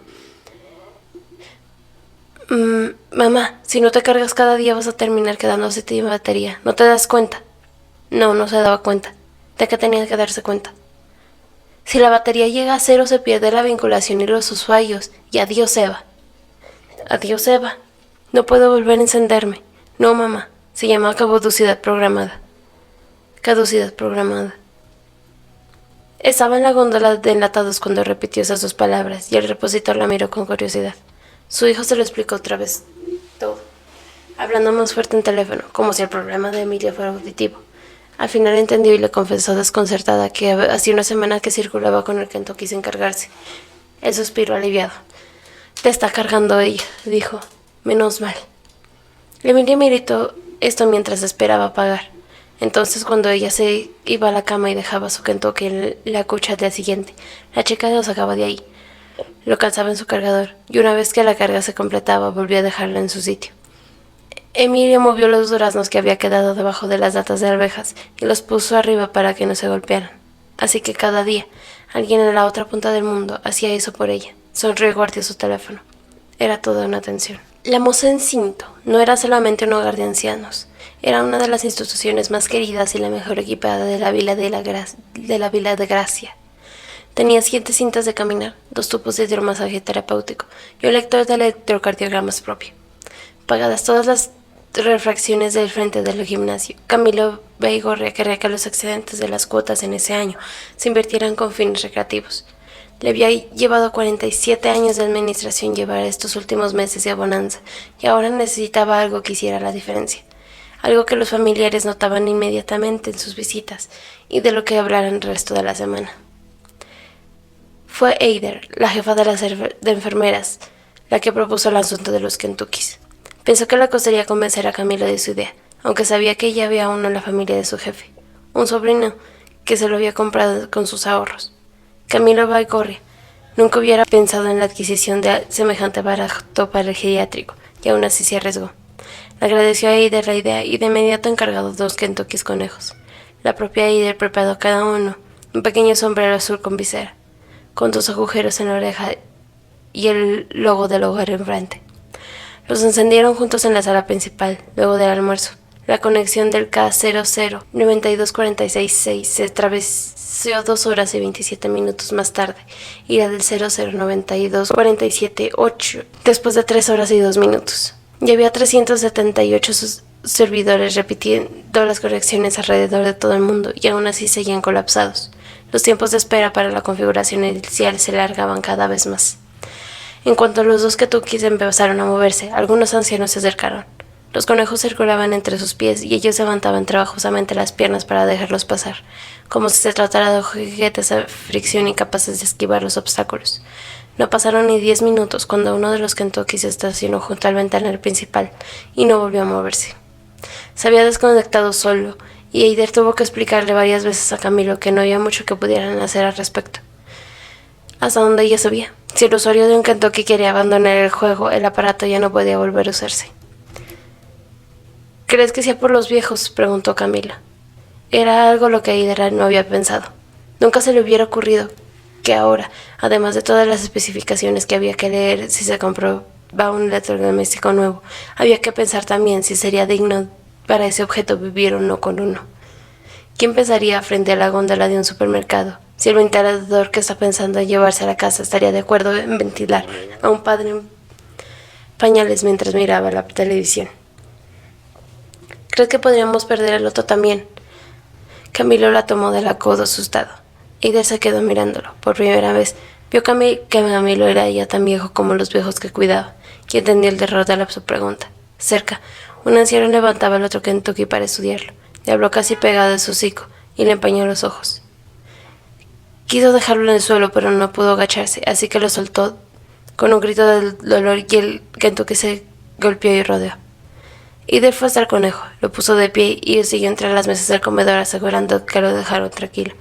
«Mamá, si no te cargas cada día vas a terminar quedándote sin batería. ¿No te das cuenta?» No se daba cuenta. ¿De qué tenía que darse cuenta? «Si la batería llega a cero se pierde la vinculación y los usuarios. Y adiós, Eva». «Adiós, Eva. No puedo volver a encenderme». «No, mamá. Se llama caducidad programada». «Caducidad programada». Estaba en la góndola de enlatados cuando repitió esas dos palabras y el repositor la miró con curiosidad. Su hijo se lo explicó otra vez todo, hablando más fuerte en teléfono, como si el problema de Emilia fuera auditivo. Al final entendió y le confesó desconcertada que hacía una semana que circulaba con el Kentucky sin cargarse. Él suspiró aliviado. «Te está cargando ella», dijo. «Menos mal». Emilia miró esto mientras esperaba apagar. Entonces, cuando ella se iba a la cama y dejaba su Kentucky en la cucha al día siguiente, la chica lo sacaba de ahí. Lo calzaba en su cargador, y una vez que la carga se completaba, volvió a dejarla en su sitio. Emilia movió los duraznos que había quedado debajo de las latas de arvejas y los puso arriba para que no se golpearan. Así que cada día, alguien en la otra punta del mundo hacía eso por ella. Sonrió y guardó su teléfono. Era toda una atención. La Moza Encinto no era solamente un hogar de ancianos. Era una de las instituciones más queridas y la mejor equipada de la Vila de Gracia. Tenía 7 cintas de caminar, 2 tubos de hidromasaje terapéutico y un lector de electrocardiogramas propio. Pagadas todas las refracciones del frente del gimnasio, Camilo Baigorria quería que los excedentes de las cuotas en ese año se invirtieran con fines recreativos. Le había llevado 47 años de administración llevar estos últimos meses de bonanza y ahora necesitaba algo que hiciera la diferencia. Algo que los familiares notaban inmediatamente en sus visitas y de lo que hablaran el resto de la semana. Fue Eider, la jefa de las enfermeras, la que propuso el asunto de los Kentuckys. Pensó que le costaría convencer a Camilo de su idea, aunque sabía que ya había uno en la familia de su jefe, un sobrino que se lo había comprado con sus ahorros. Camilo Baigorria nunca hubiera pensado en la adquisición de semejante aparato para el geriátrico, y aún así se arriesgó. Le agradeció a Eider la idea y de inmediato encargó 2 Kentuckys conejos. La propia Eider preparó cada uno un pequeño sombrero azul con visera, con 2 agujeros en la oreja y el logo del hogar enfrente. Los encendieron juntos en la sala principal, luego del almuerzo. La conexión del K00-92466 se estableció 2 horas y 27 minutos más tarde, y la del 00-9247-8 después de 3 horas y 2 minutos. Y había 378 servidores repitiendo las correcciones alrededor de todo el mundo, y aún así seguían colapsados. Los tiempos de espera para la configuración inicial se alargaban cada vez más. En cuanto los 2 Kentuckys empezaron a moverse, algunos ancianos se acercaron. Los conejos circulaban entre sus pies y ellos levantaban trabajosamente las piernas para dejarlos pasar, como si se tratara de juguetes a fricción incapaces de esquivar los obstáculos. No pasaron ni 10 minutos cuando uno de los Kentuckys se estacionó junto al ventanal principal y no volvió a moverse. Se había desconectado solo, y Eider tuvo que explicarle varias veces a Camilo que no había mucho que pudieran hacer al respecto. Hasta donde ella sabía, si el usuario de un Kentucky quería abandonar el juego, el aparato ya no podía volver a usarse. ¿Crees que sea por los viejos?, preguntó Camilo. Era algo lo que Eider no había pensado. Nunca se le hubiera ocurrido que ahora, además de todas las especificaciones que había que leer si se compraba un electrodoméstico nuevo, había que pensar también si sería digno para ese objeto vivir o no con uno. ¿Quién pensaría frente a la góndola de un supermercado si el ventilador que está pensando en llevarse a la casa estaría de acuerdo en ventilar a un padre en pañales mientras miraba la televisión. ¿Crees que podríamos perder el loto también? Camilo la tomó de la codo asustado. Eider se quedó mirándolo. Por primera vez vio que Camilo era ya tan viejo como los viejos que cuidaba, y entendió el terror de su pregunta. Cerca, un anciano levantaba el otro Kentucky para estudiarlo. Le habló casi pegado de su hocico y le empañó los ojos. Quiso dejarlo en el suelo, pero no pudo agacharse, así que lo soltó con un grito de dolor y el Kentucky se golpeó y rodeó. Eider fue hasta el conejo, lo puso de pie y siguió entre las mesas del comedor asegurando que lo dejaron tranquilo.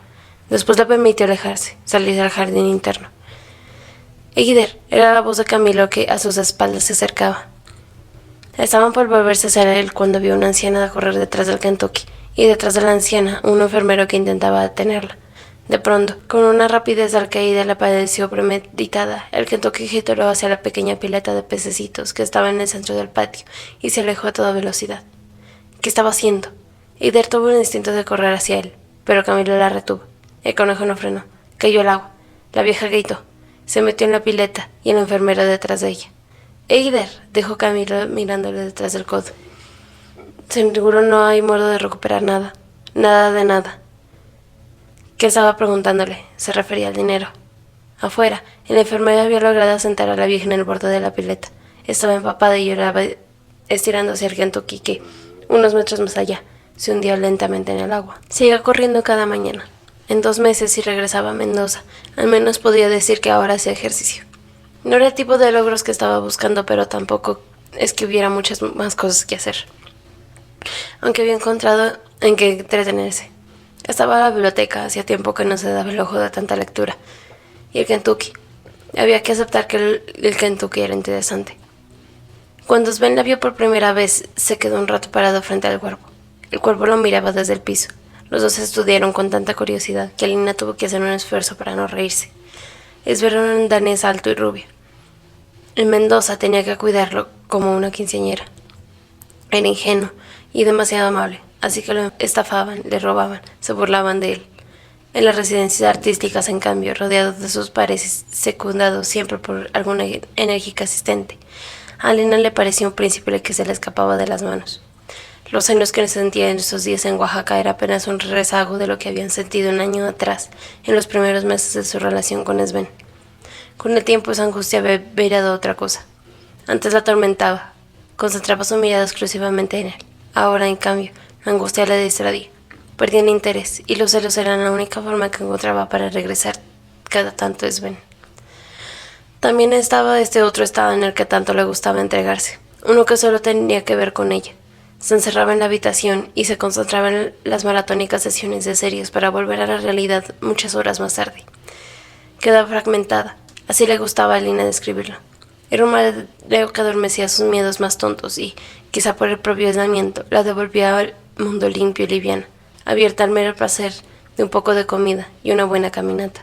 Después le permitió alejarse, salir al jardín interno. Eider era la voz de Camilo que a sus espaldas se acercaba. Estaban por volverse hacia él cuando vio a una anciana correr detrás del Kentucky y detrás de la anciana un enfermero que intentaba detenerla. De pronto, con una rapidez al que Eider le pareció premeditada, el Kentucky giró hacia la pequeña pileta de pececitos que estaba en el centro del patio y se alejó a toda velocidad. ¿Qué estaba haciendo? Eider tuvo un instinto de correr hacia él, pero Camilo la retuvo. El conejo no frenó. Cayó al agua. La vieja gritó. Se metió en la pileta y el enfermero detrás de ella. «Eider», dijo Camilo mirándole detrás del codo. «Seguro no hay modo de recuperar nada. Nada de nada». ¿Qué estaba preguntándole? Se refería al dinero. Afuera, el enfermero había logrado sentar a la vieja en el borde de la pileta. Estaba empapada y lloraba, estirándose el Kentucky que, unos metros más allá, se hundía lentamente en el agua. Seguía corriendo cada mañana. En 2 meses, si regresaba a Mendoza, al menos podía decir que ahora hacía ejercicio. No era el tipo de logros que estaba buscando, pero tampoco es que hubiera muchas más cosas que hacer. Aunque había encontrado en qué entretenerse. Estaba en la biblioteca, hacía tiempo que no se daba el ojo de tanta lectura. Y el Kentucky. Había que aceptar que el Kentucky era interesante. Cuando Sven la vio por primera vez, se quedó un rato parado frente al cuervo. El cuervo lo miraba desde el piso. Los dos estudiaron con tanta curiosidad que Alina tuvo que hacer un esfuerzo para no reírse. Sven era un danés alto y rubio. En Mendoza tenía que cuidarlo como una quinceañera. Era ingenuo y demasiado amable, así que lo estafaban, le robaban, se burlaban de él. En las residencias artísticas, en cambio, rodeado de sus pares y secundado siempre por alguna enérgica asistente, a Alina le parecía un príncipe que se le escapaba de las manos. Los celos que sentía en esos días en Oaxaca era apenas un rezago de lo que habían sentido un año atrás, en los primeros meses de su relación con Sven. Con el tiempo esa angustia había virado otra cosa. Antes la atormentaba, concentraba su mirada exclusivamente en él. Ahora, en cambio, la angustia le distraía. Perdía el interés y los celos eran la única forma que encontraba para regresar cada tanto a Sven. También estaba este otro estado en el que tanto le gustaba entregarse, uno que solo tenía que ver con ella. Se encerraba en la habitación y se concentraba en las maratónicas sesiones de series para volver a la realidad muchas horas más tarde. Quedaba fragmentada, así le gustaba a Alina describirlo. Era un mareo que adormecía sus miedos más tontos y, quizá por el propio aislamiento, la devolvía al mundo limpio y liviano, abierta al mero placer de un poco de comida y una buena caminata.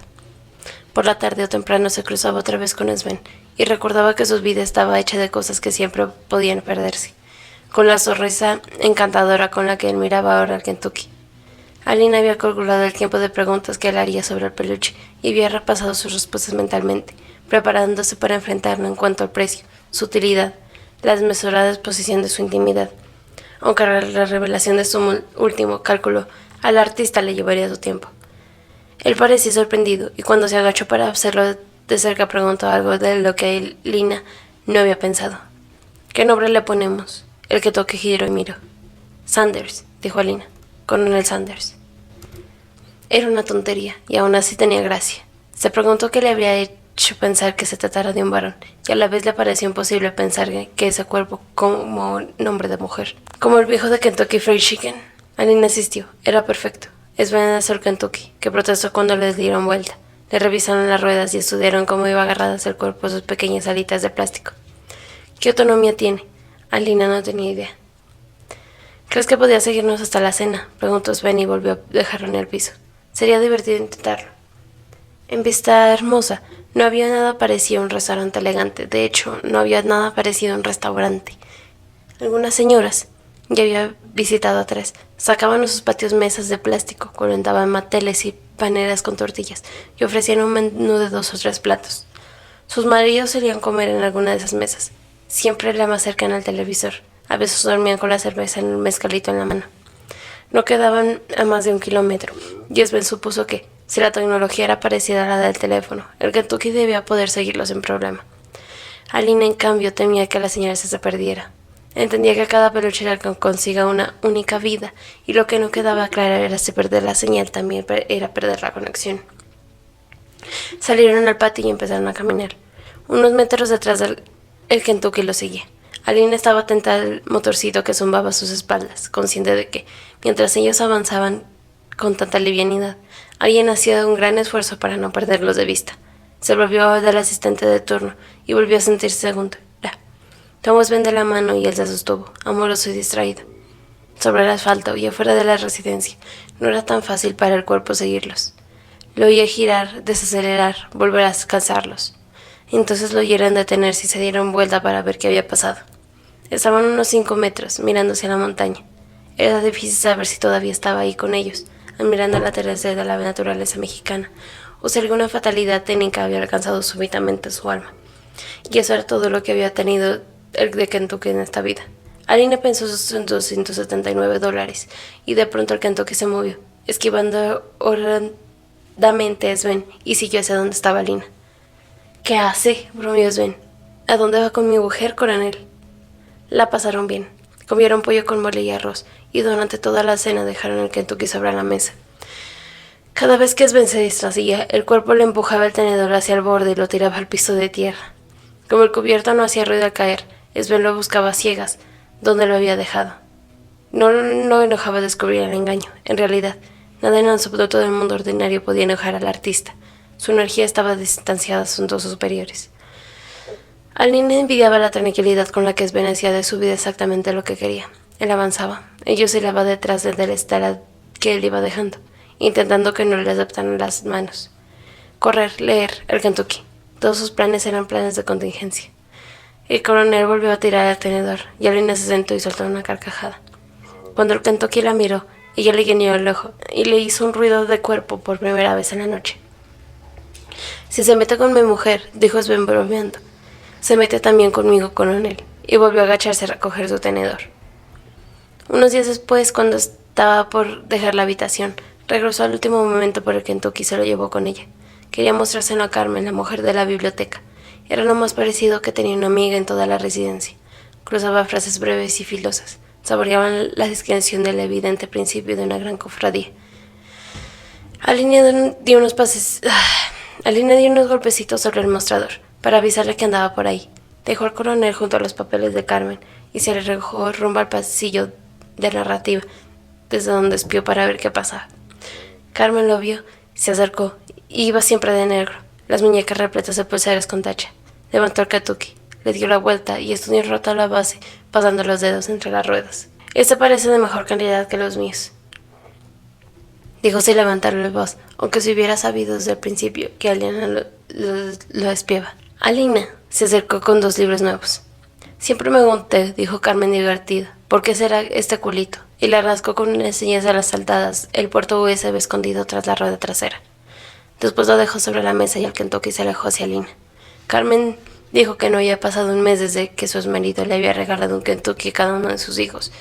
Por la tarde o temprano se cruzaba otra vez con Sven y recordaba que su vida estaba hecha de cosas que siempre podían perderse, con la sonrisa encantadora con la que él miraba ahora al Kentucky. Alina había calculado el tiempo de preguntas que él haría sobre el peluche y había repasado sus respuestas mentalmente, preparándose para enfrentarlo en cuanto al precio, su utilidad, la desmesurada exposición de su intimidad. Aunque la revelación de su último cálculo al artista le llevaría su tiempo. Él parecía sorprendido y cuando se agachó para observarlo de cerca preguntó algo de lo que Alina no había pensado. ¿Qué nombre le ponemos? El Kentucky giró y miró. Sanders, dijo Alina. Coronel Sanders. Era una tontería y aún así tenía gracia. Se preguntó qué le habría hecho pensar que se tratara de un varón y a la vez le pareció imposible pensar que ese cuerpo como nombre de mujer. Como el viejo de Kentucky Fried Chicken. Alina insistió. Era perfecto. Es venenoso el Kentucky, que protestó cuando le dieron vuelta. Le revisaron las ruedas y estudiaron cómo iba agarradas el cuerpo a sus pequeñas alitas de plástico. ¿Qué autonomía tiene? Alina no tenía idea. ¿Crees que podía seguirnos hasta la cena?, preguntó Sven y volvió a dejarlo en el piso. Sería divertido intentarlo. En Vista Hermosa no había nada parecido a un restaurante elegante. De hecho, no había nada parecido a un restaurante. Algunas señoras, ya había visitado a 3, sacaban de sus patios mesas de plástico, colocaban manteles y paneras con tortillas y ofrecían un menú de 2 o 3 platos. Sus maridos solían comer en alguna de esas mesas. siempre la más cercana al televisor. A veces dormían con la cerveza en el mezcalito en la mano. No quedaban a más de 1 kilómetro, y Sven supuso que, si la tecnología era parecida a la del teléfono, el Kentucky debía poder seguirlos sin problema. Alina, en cambio, temía que la señal se perdiera. Entendía que cada peluche era que consiga una única vida, y lo que no quedaba claro era si perder la señal también era perder la conexión. Salieron al patio y empezaron a caminar. Unos metros detrás el Kentucky lo seguía. Alina estaba atenta al motorcito que zumbaba a sus espaldas, consciente de que, mientras ellos avanzaban con tanta livianidad, alguien hacía un gran esfuerzo para no perderlos de vista. Se volvió del asistente de turno y volvió a sentirse segunda. Tomó a Sven de la mano y él se sostuvo, amoroso y distraído. Sobre el asfalto y afuera de la residencia, no era tan fácil para el cuerpo seguirlos. Lo oía girar, desacelerar, volver a alcanzarlos. Entonces lo oyeron detenerse y se dieron vuelta para ver qué había pasado. Estaban a unos 5 metros, mirando hacia la montaña. Era difícil saber si todavía estaba ahí con ellos, admirando el atardecer de la naturaleza mexicana, o si alguna fatalidad técnica había alcanzado súbitamente su alma. Y eso era todo lo que había tenido el de Kentucky en esta vida. Alina pensó en $279, y de pronto el Kentucky se movió, esquivando horrendamente a Sven, y siguió hacia donde estaba Alina. ¿Qué hace?, bromeó Sven. ¿A dónde va con mi mujer, coronel? La pasaron bien. Comieron pollo con mole y arroz, y durante toda la cena dejaron el Kentucky sobre la mesa. Cada vez que Sven se distraía, el cuerpo le empujaba el tenedor hacia el borde y lo tiraba al piso de tierra. Como el cubierto no hacía ruido al caer, Sven lo buscaba a ciegas, donde lo había dejado. No enojaba descubrir el engaño. En realidad, nada en absoluto del mundo ordinario podía enojar al artista. Su energía estaba distanciada de sus dos superiores. Alina envidiaba la tranquilidad con la que Sven hacía de su vida exactamente lo que quería. Él avanzaba. Ella se iba detrás del estela que él iba dejando, intentando que no le adaptaran las manos. Correr, leer, el Kentucky. Todos sus planes eran planes de contingencia. El coronel volvió a tirar el tenedor, y Alina se sentó y soltó una carcajada. Cuando el Kentucky la miró, ella le guiñó el ojo y le hizo un ruido de cuerpo por primera vez en la noche. Si se mete con mi mujer, dijo Sven bromeando, se mete también conmigo, coronel, y volvió a agacharse a recoger su tenedor. Unos días después, cuando estaba por dejar la habitación, regresó al último momento por el Kentucky y se lo llevó con ella. Quería mostrárselo a Carmen, la mujer de la biblioteca. Era lo más parecido que tenía una amiga en toda la residencia. Cruzaba frases breves y filosas. Saboreaban la descripción del evidente principio de una gran cofradía. Alina dio unos golpecitos sobre el mostrador para avisarle que andaba por ahí. Dejó al coronel junto a los papeles de Carmen y se alejó rumbo al pasillo de narrativa, desde donde espió para ver qué pasaba. Carmen lo vio, se acercó, y iba siempre de negro, las muñecas repletas de pulseras con tacha. Levantó el Kentucky, le dio la vuelta y estudió roto la base, pasando los dedos entre las ruedas. Este parece de mejor calidad que los míos, dijo sin levantarle la voz, aunque se hubiera sabido desde el principio que Alina lo espiaba. Alina se acercó con 2 libros nuevos. Siempre me pregunté, dijo Carmen divertida, ¿por qué será este culito? Y le rascó con unas señas a las saltadas el puerto USB escondido tras la rueda trasera. Después lo dejó sobre la mesa y el Kentucky se alejó hacia Alina. Carmen dijo que no había pasado un mes desde que su exmarido le había regalado un Kentucky a cada uno de sus hijos,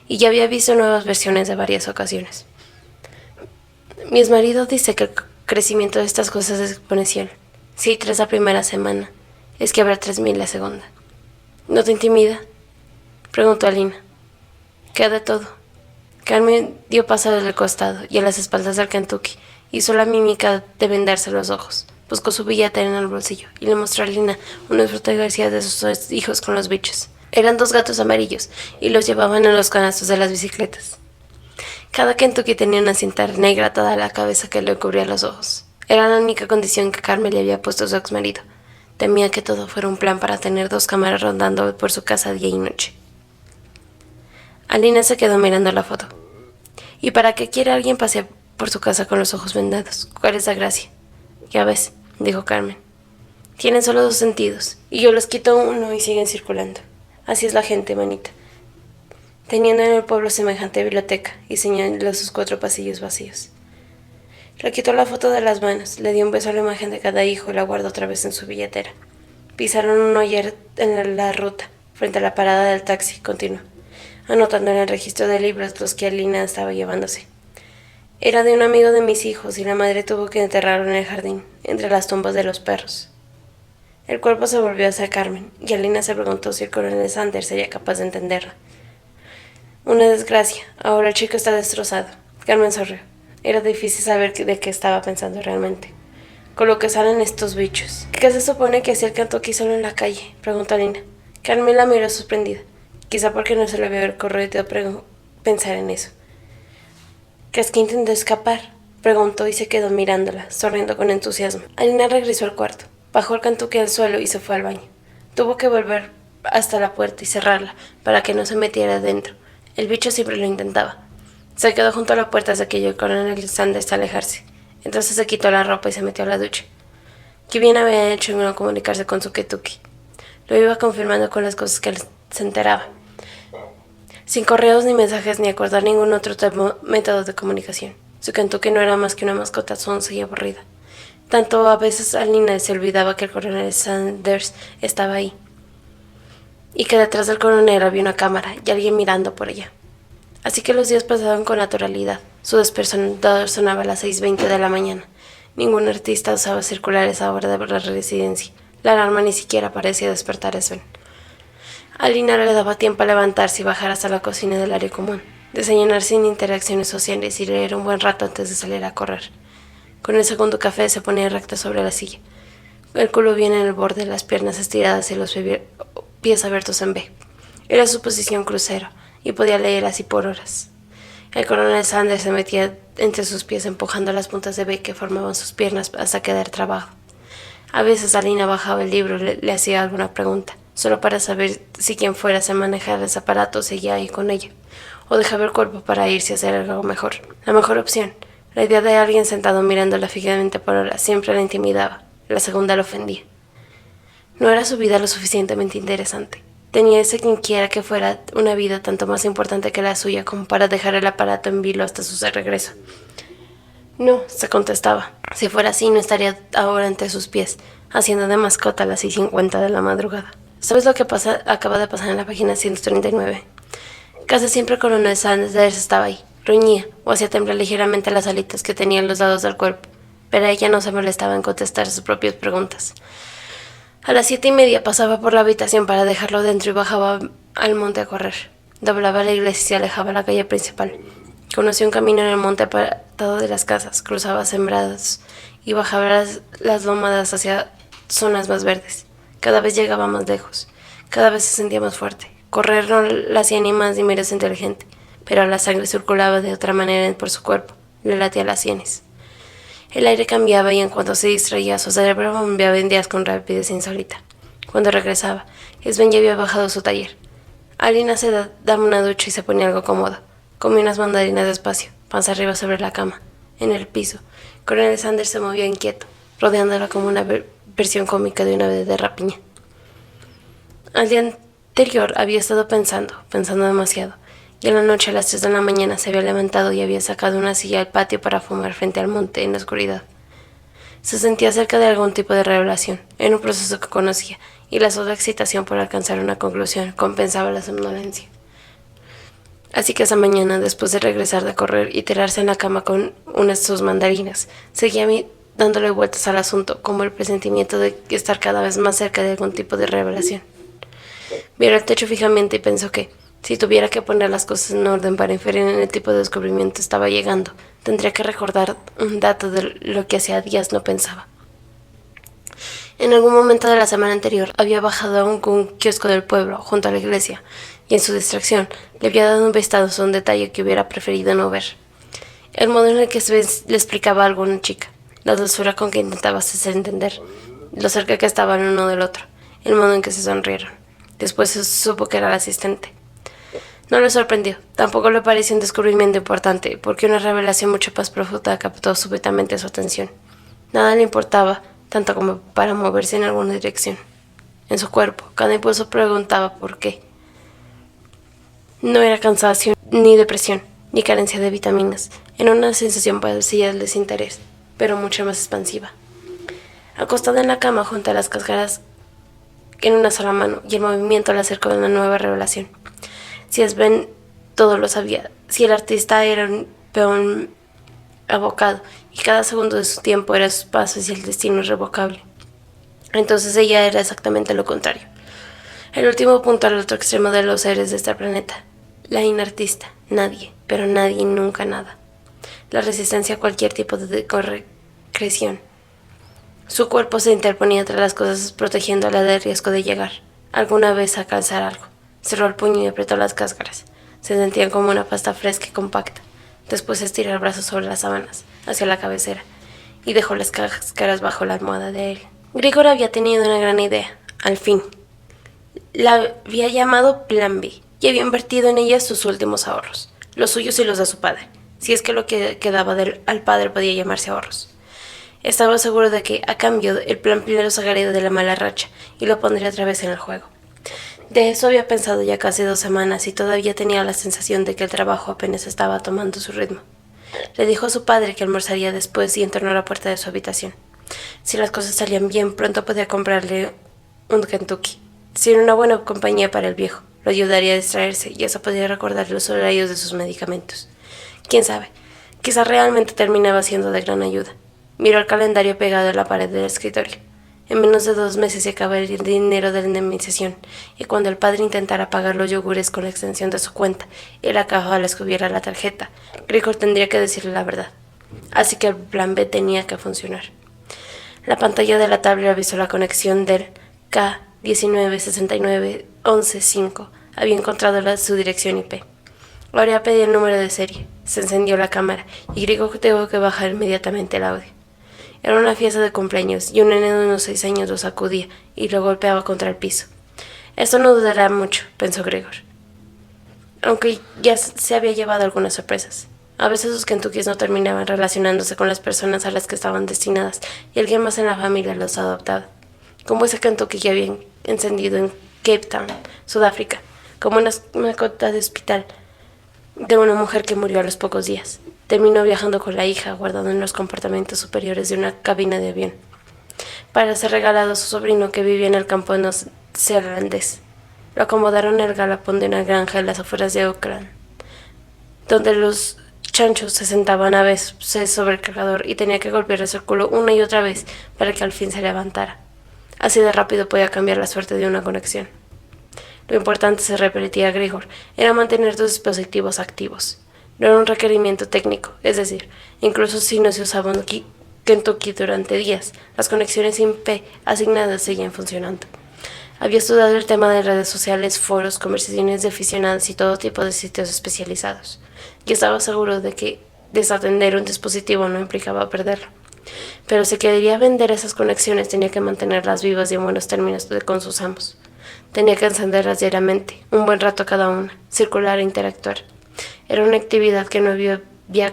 y ya había visto nuevas versiones de varias ocasiones. Mi exmarido dice que el crecimiento de estas cosas es exponencial. Si hay 3 la primera semana, es que habrá 3000 la segunda. ¿No te intimida?, preguntó Alina. ¿Qué de todo? Carmen dio paso del costado y a las espaldas del Kentucky. Hizo la mímica de vendarse los ojos. Buscó su billetera en el bolsillo y le mostró a Alina unas fotografías de sus 2 hijos con los bichos. Eran 2 gatos amarillos y los llevaban en los canastos de las bicicletas. Cada Kentucky tenía una cinta negra atada a la cabeza que le cubría los ojos. Era la única condición que Carmen le había puesto a su exmarido. Temía que todo fuera un plan para tener 2 cámaras rondando por su casa día y noche. Alina se quedó mirando la foto. ¿Y para qué quiere alguien pasear por su casa con los ojos vendados? ¿Cuál es la gracia? Ya ves, dijo Carmen. Tienen solo 2 sentidos, y yo les quito uno y siguen circulando. Así es la gente, manita. Teniendo en el pueblo semejante biblioteca, y señaló sus 4 pasillos vacíos. Le quitó la foto de las manos, le dio un beso a la imagen de cada hijo y la guardó otra vez en su billetera. Pisaron un hoyer en la ruta, frente a la parada del taxi, continuó, anotando en el registro de libros los que Alina estaba llevándose. Era de un amigo de mis hijos y la madre tuvo que enterrarlo en el jardín, entre las tumbas de los perros. El cuerpo se volvió hacia Carmen, y Alina se preguntó si el coronel Sanders sería capaz de entenderla. Una desgracia, ahora el chico está destrozado. Carmen sonrió. Era difícil saber de qué estaba pensando realmente. Con lo que salen estos bichos. ¿Qué se supone que hacía el Kentucky solo en la calle?, preguntó Alina. Carmen la miró sorprendida, quizá porque no se le había ocurrido pensar en eso. ¿Crees que intentó escapar?, preguntó y se quedó mirándola, sonriendo con entusiasmo. Alina regresó al cuarto, bajó el Kentucky al suelo y se fue al baño. Tuvo que volver hasta la puerta y cerrarla para que no se metiera dentro. El bicho siempre lo intentaba. Se quedó junto a la puerta hasta que oyó el coronel Sanders alejarse. Entonces se quitó la ropa y se metió a la ducha. Qué bien había hecho en no comunicarse con su Kentucky. Lo iba confirmando con las cosas que él se enteraba, sin correos ni mensajes ni acordar ningún otro método de comunicación. Su Kentucky no era más que una mascota sonsa y aburrida. Tanto a veces Alina se olvidaba que el coronel Sanders estaba ahí, y que detrás del coronel había una cámara y alguien mirando por ella. Así que los días pasaban con naturalidad. Su despertador sonaba a las 6:20 de la mañana. Ningún artista usaba circular esa hora de la residencia. La alarma ni siquiera parecía despertar a Sven. A Alina le daba tiempo a levantarse y bajar hasta la cocina del área común, desayunar sin interacciones sociales y leer un buen rato antes de salir a correr. Con el segundo café se ponía recta sobre la silla, el culo bien en el borde, las piernas estiradas y los pies abiertos en V. Era su posición crucero, y podía leer así por horas. El coronel Sanders se metía entre sus pies empujando las puntas de V que formaban sus piernas hasta quedar trabado. A veces Alina bajaba el libro y le hacía alguna pregunta, solo para saber si quien fuera a manejar ese aparato seguía ahí con ella, o dejaba el cuerpo para irse a hacer algo mejor. La mejor opción, la idea de alguien sentado mirándola fijamente por horas, siempre la intimidaba. La segunda la ofendía. No era su vida lo suficientemente interesante. Tenía ese quien quiera que fuera una vida tanto más importante que la suya como para dejar el aparato en vilo hasta su regreso. No, se contestaba. Si fuera así, no estaría ahora entre sus pies, haciendo de mascota a las 6:50 de la madrugada. ¿Sabes lo que acaba de pasar en la página 139? Casi siempre el coronel Sanders estaba ahí. Gruñía o hacía temblar ligeramente las alitas que tenía en los lados del cuerpo, pero ella no se molestaba en contestar sus propias preguntas. A las 7:30 pasaba por la habitación para dejarlo dentro y bajaba al monte a correr. Doblaba la iglesia y se alejaba a la calle principal. Conoció un camino en el monte apartado de las casas, cruzaba sembrados y bajaba las lomadas hacia zonas más verdes. Cada vez llegaba más lejos, cada vez se sentía más fuerte. Correr no la hacía ni más ni menos inteligente, pero la sangre circulaba de otra manera por su cuerpo, le latía las sienes. El aire cambiaba y en cuanto se distraía, su cerebro bombeaba en días con rapidez insólita. Cuando regresaba, Sven ya había bajado su taller. Alina se daba una ducha y se ponía algo cómoda. Comió unas mandarinas despacio, panza arriba sobre la cama, en el piso. Coronel Sanders se movía inquieto, rodeándola como una versión cómica de una ave de rapiña. Al día anterior había estado pensando demasiado, y en la noche a las 3 de la mañana se había levantado y había sacado una silla al patio para fumar frente al monte en la oscuridad. Se sentía cerca de algún tipo de revelación, en un proceso que conocía, y la sola excitación por alcanzar una conclusión compensaba la somnolencia. Así que esa mañana, después de regresar de correr y tirarse en la cama con unas de sus mandarinas, seguía dándole vueltas al asunto, como el presentimiento de estar cada vez más cerca de algún tipo de revelación. Miró el techo fijamente y pensó que, si tuviera que poner las cosas en orden para inferir en el tipo de descubrimiento estaba llegando, tendría que recordar un dato de lo que hacía días no pensaba. En algún momento de la semana anterior había bajado a un kiosco del pueblo, junto a la iglesia, y en su distracción le había dado un vistazo a un detalle que hubiera preferido no ver. El modo en el que Sven le explicaba algo a una chica, la dulzura con que intentaba hacer entender, lo cerca que estaban uno del otro, el modo en que se sonrieron. Después supo que era el asistente. No le sorprendió, tampoco le pareció un descubrimiento importante, porque una revelación mucho más profunda captó súbitamente su atención. Nada le importaba, tanto como para moverse en alguna dirección. En su cuerpo, cada impulso preguntaba por qué. No era cansancio, ni depresión, ni carencia de vitaminas. Era una sensación parecida al desinterés, pero mucho más expansiva. Acostada en la cama junto a las cascadas en una sola mano, y el movimiento le acercó a una nueva revelación. Si Sven todo lo sabía, si el artista era un peón abocado, y cada segundo de su tiempo era su paso hacia el destino irrevocable, entonces ella era exactamente lo contrario. El último punto al otro extremo de los seres de este planeta. La inartista. Nadie, pero nadie, nunca nada. La resistencia a cualquier tipo de concreción. Su cuerpo se interponía entre las cosas protegiéndola del riesgo de llegar alguna vez a calzar algo. Cerró el puño y apretó las cáscaras. Se sentían como una pasta fresca y compacta. Después estiró el brazo sobre las sábanas, hacia la cabecera, y dejó las cáscaras bajo la almohada de él. Grigor había tenido una gran idea, al fin. La había llamado Plan B, y había invertido en ella sus últimos ahorros, los suyos y los de su padre, si es que lo que quedaba al padre podía llamarse ahorros. Estaba seguro de que, a cambio, el plan B lo sacaría de la mala racha y lo pondría otra vez en el juego. De eso había pensado ya casi 2 semanas y todavía tenía la sensación de que el trabajo apenas estaba tomando su ritmo. Le dijo a su padre que almorzaría después y entornó la puerta de su habitación. Si las cosas salían bien, pronto podía comprarle un Kentucky. Si era una buena compañía para el viejo, lo ayudaría a distraerse y eso podría recordarle los horarios de sus medicamentos. ¿Quién sabe? Quizás realmente terminaba siendo de gran ayuda. Miró el calendario pegado en la pared del escritorio. En menos de 2 meses se acabaría el dinero de la indemnización, y cuando el padre intentara pagar los yogures con la extensión de su cuenta y la caja le escubiera la tarjeta, Grigor tendría que decirle la verdad. Así que el plan B tenía que funcionar. La pantalla de la tablet avisó la conexión del K1969115. Había encontrado su dirección IP. Ahora pedí el número de serie. Se encendió la cámara y Grigor tuvo que bajar inmediatamente el audio. Era una fiesta de cumpleaños y un nene de unos 6 años lo sacudía y lo golpeaba contra el piso. Esto no durará mucho, pensó Grigor, aunque ya se había llevado algunas sorpresas. A veces sus Kentuckys no terminaban relacionándose con las personas a las que estaban destinadas y alguien más en la familia los adoptaba, como ese Kentucky que habían encendido en Cape Town, Sudáfrica, como una mascota de hospital de una mujer que murió a los pocos días. Terminó viajando con la hija, guardado en los compartimentos superiores de una cabina de avión, para ser regalado a su sobrino que vivía en el campo neozelandés. Lo acomodaron en el galapón de una granja en las afueras de Auckland, donde los chanchos se sentaban a veces sobre el cargador y tenía que golpearles el culo una y otra vez para que al fin se levantara. Así de rápido podía cambiar la suerte de una conexión. Lo importante, se repetía Grigor, era mantener los dispositivos activos. No era un requerimiento técnico, es decir, incluso si no se usaba un Kentucky durante días, las conexiones IP asignadas seguían funcionando. Había estudiado el tema de redes sociales, foros, conversaciones de aficionados y todo tipo de sitios especializados, y estaba seguro de que desatender un dispositivo no implicaba perderlo. Pero si quería vender esas conexiones tenía que mantenerlas vivas y en buenos términos con sus amos. Tenía que encenderlas diariamente, un buen rato cada una, circular e interactuar. Era una actividad que no había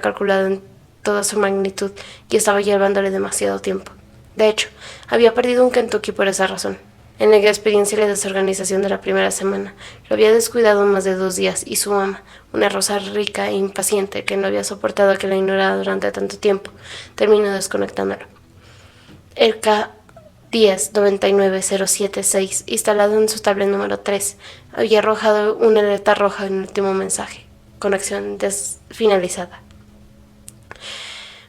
calculado en toda su magnitud y estaba llevándole demasiado tiempo. De hecho, había perdido un Kentucky por esa razón. En la experiencia y la desorganización de la primera semana, lo había descuidado más de 2 días y su ama, una rosa rica e impaciente que no había soportado que la ignorara durante tanto tiempo, terminó desconectándolo. El K1099076, instalado en su tablet número 3, había arrojado una alerta roja en el último mensaje. Conexión finalizada.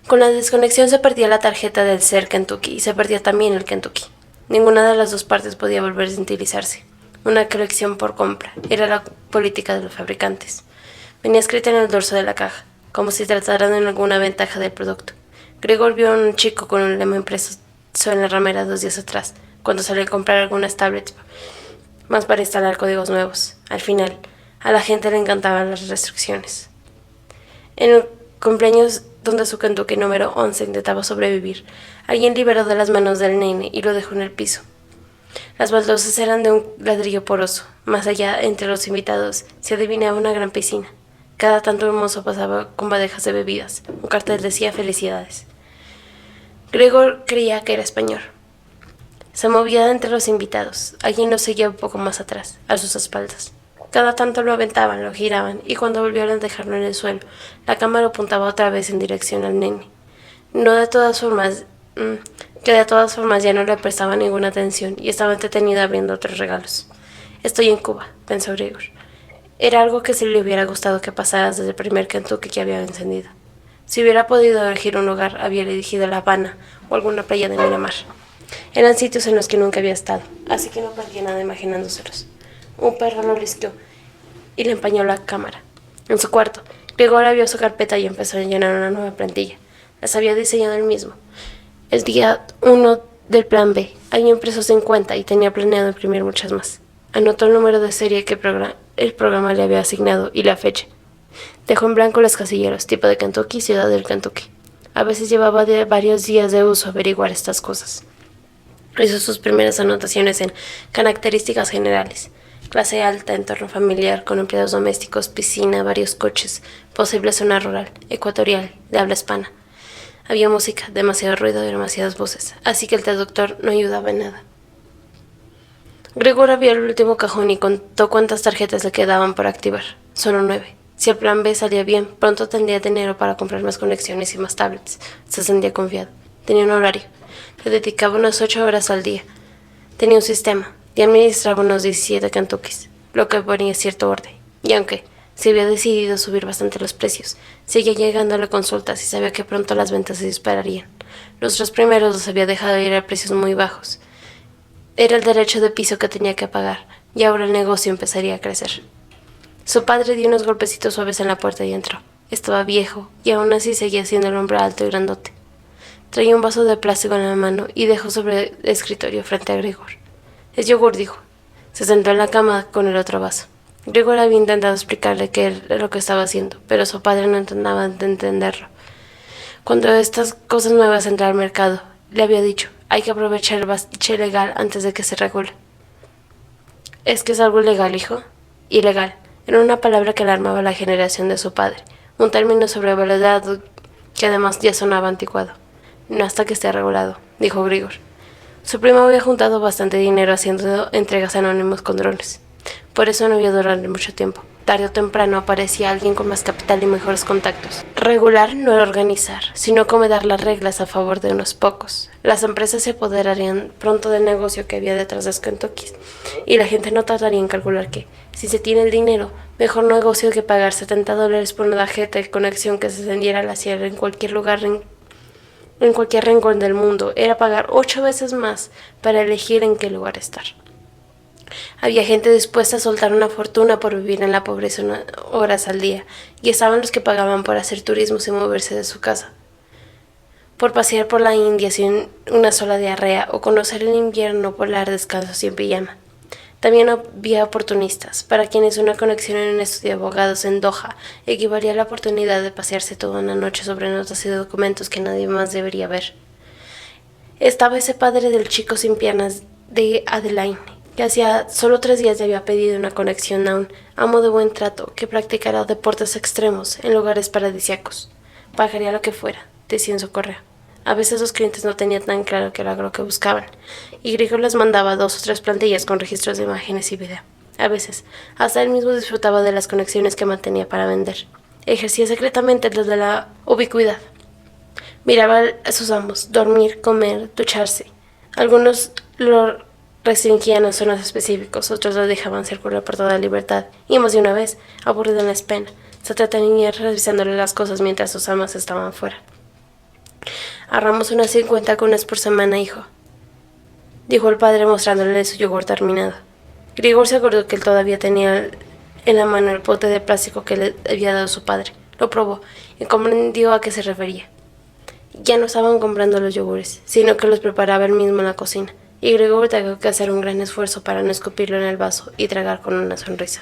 Con la desconexión se perdía la tarjeta del ser Kentucky y se perdía también el Kentucky. Ninguna de las dos partes podía volver a utilizarse. Una colección por compra era la política de los fabricantes. Venía escrita en el dorso de la caja, como si tratara de alguna ventaja del producto. Grigor vio a un chico con un lema impreso en la ramera 2 días atrás, cuando salió a comprar algunas tablets más para instalar códigos nuevos. Al final, a la gente le encantaban las restricciones. En el cumpleaños donde su Kentucky número 11 intentaba sobrevivir, alguien liberó de las manos del nene y lo dejó en el piso. Las baldosas eran de un ladrillo poroso. Más allá, entre los invitados, se adivinaba una gran piscina. Cada tanto un mozo pasaba con bandejas de bebidas. Un cartel decía felicidades. Grigor creía que era español. Se movía entre los invitados. Alguien lo seguía un poco más atrás, a sus espaldas. Cada tanto lo aventaban, lo giraban, y cuando volvieron a dejarlo en el suelo, la cámara apuntaba otra vez en dirección al nene. No de todas formas, que de todas formas ya no le prestaba ninguna atención y estaba entretenida abriendo otros regalos. Estoy en Cuba, pensó Grigor. Era algo que sí le hubiera gustado que pasara desde el primer Kentucky que había encendido. Si hubiera podido elegir un lugar, había elegido La Habana o alguna playa de Miramar. Eran sitios en los que nunca había estado, así que no perdía nada imaginándoselos. Un perro lo lisqueó y le empañó la cámara. En su cuarto, Grigor abrió su carpeta y empezó a llenar una nueva plantilla. Las había diseñado él mismo. El día 1 del plan B había impreso 50 y tenía planeado imprimir muchas más. Anotó el número de serie que el programa le había asignado y la fecha. Dejó en blanco los casilleros, tipo de Kentucky, ciudad del Kentucky. A veces llevaba varios días de uso averiguar estas cosas. Hizo sus primeras anotaciones en características generales. Clase alta, entorno familiar, con empleados domésticos, piscina, varios coches, posible zona rural, ecuatorial, de habla hispana. Había música, demasiado ruido y demasiadas voces, así que el traductor no ayudaba en nada. Grigor abrió el último cajón y contó cuántas tarjetas le quedaban por activar. Solo 9. Si el plan B salía bien, pronto tendría dinero para comprar más conexiones y más tablets. Se sentía confiado. Tenía un horario. Le dedicaba unas 8 horas al día. Tenía un sistema y administraba unos 17 Kentuckys, lo que ponía cierto orden. Y aunque se había decidido subir bastante los precios, seguía llegándole consultas y sabía que pronto las ventas se dispararían. Los 3 primeros los había dejado ir a precios muy bajos. Era el derecho de piso que tenía que pagar, y ahora el negocio empezaría a crecer. Su padre dio unos golpecitos suaves en la puerta y entró. Estaba viejo, y aún así seguía siendo el hombre alto y grandote. Traía un vaso de plástico en la mano y dejó sobre el escritorio frente a Grigor. «Es yogur», dijo. Se sentó en la cama con el otro vaso. Grigor había intentado explicarle qué era lo que estaba haciendo, pero su padre no intentaba entenderlo. Cuando estas cosas nuevas entraron al mercado, le había dicho, hay que aprovechar el bache legal antes de que se regule. ¿Es que es algo ilegal, hijo? Ilegal. Era una palabra que alarmaba a la generación de su padre, un término sobrevalorado que además ya sonaba anticuado. No hasta que esté regulado, dijo Grigor. Su primo había juntado bastante dinero haciendo entregas anónimas con drones. Por eso no había durado mucho tiempo. Tarde o temprano aparecía alguien con más capital y mejores contactos. Regular no era organizar, sino acomodar las reglas a favor de unos pocos. Las empresas se apoderarían pronto del negocio que había detrás de los Kentuckys, y la gente no tardaría en calcular que, si se tiene el dinero, mejor negocio que pagar $70 por una tarjeta de conexión que se encendiera a la sierra en cualquier lugar en cualquier rincón del mundo, era pagar 8 veces más para elegir en qué lugar estar. Había gente dispuesta a soltar una fortuna por vivir en la pobreza unas horas al día, y estaban los que pagaban por hacer turismo sin moverse de su casa, por pasear por la India sin una sola diarrea o conocer el invierno polar descalzos y en pijama. También había oportunistas, para quienes una conexión en un estudio de abogados en Doha equivalía a la oportunidad de pasearse toda una noche sobre notas y documentos que nadie más debería ver. Estaba ese padre del chico sin piernas de Adeline, que hacía solo 3 días le había pedido una conexión a un amo de buen trato que practicara deportes extremos en lugares paradisíacos. Pagaría lo que fuera, decía en su correo. A veces los clientes no tenían tan claro qué era lo que buscaban, y Grigor les mandaba 2 o 3 plantillas con registros de imágenes y video. A veces, hasta él mismo disfrutaba de las conexiones que mantenía para vender. Ejercía secretamente desde la ubicuidad. Miraba a sus amos, dormir, comer, ducharse. Algunos lo restringían a zonas específicas, otros lo dejaban circular por toda libertad, y más de una vez, aburrido en la espera, se entretenía revisándole las cosas mientras sus amas estaban fuera. «Ahorramos unas 50 cunas por semana, hijo», dijo el padre mostrándole su yogur terminado. Grigor se acordó que él todavía tenía en la mano el pote de plástico que le había dado su padre. Lo probó y comprendió a qué se refería. Ya no estaban comprando los yogures, sino que los preparaba él mismo en la cocina, y Grigor tuvo que hacer un gran esfuerzo para no escupirlo en el vaso y tragar con una sonrisa.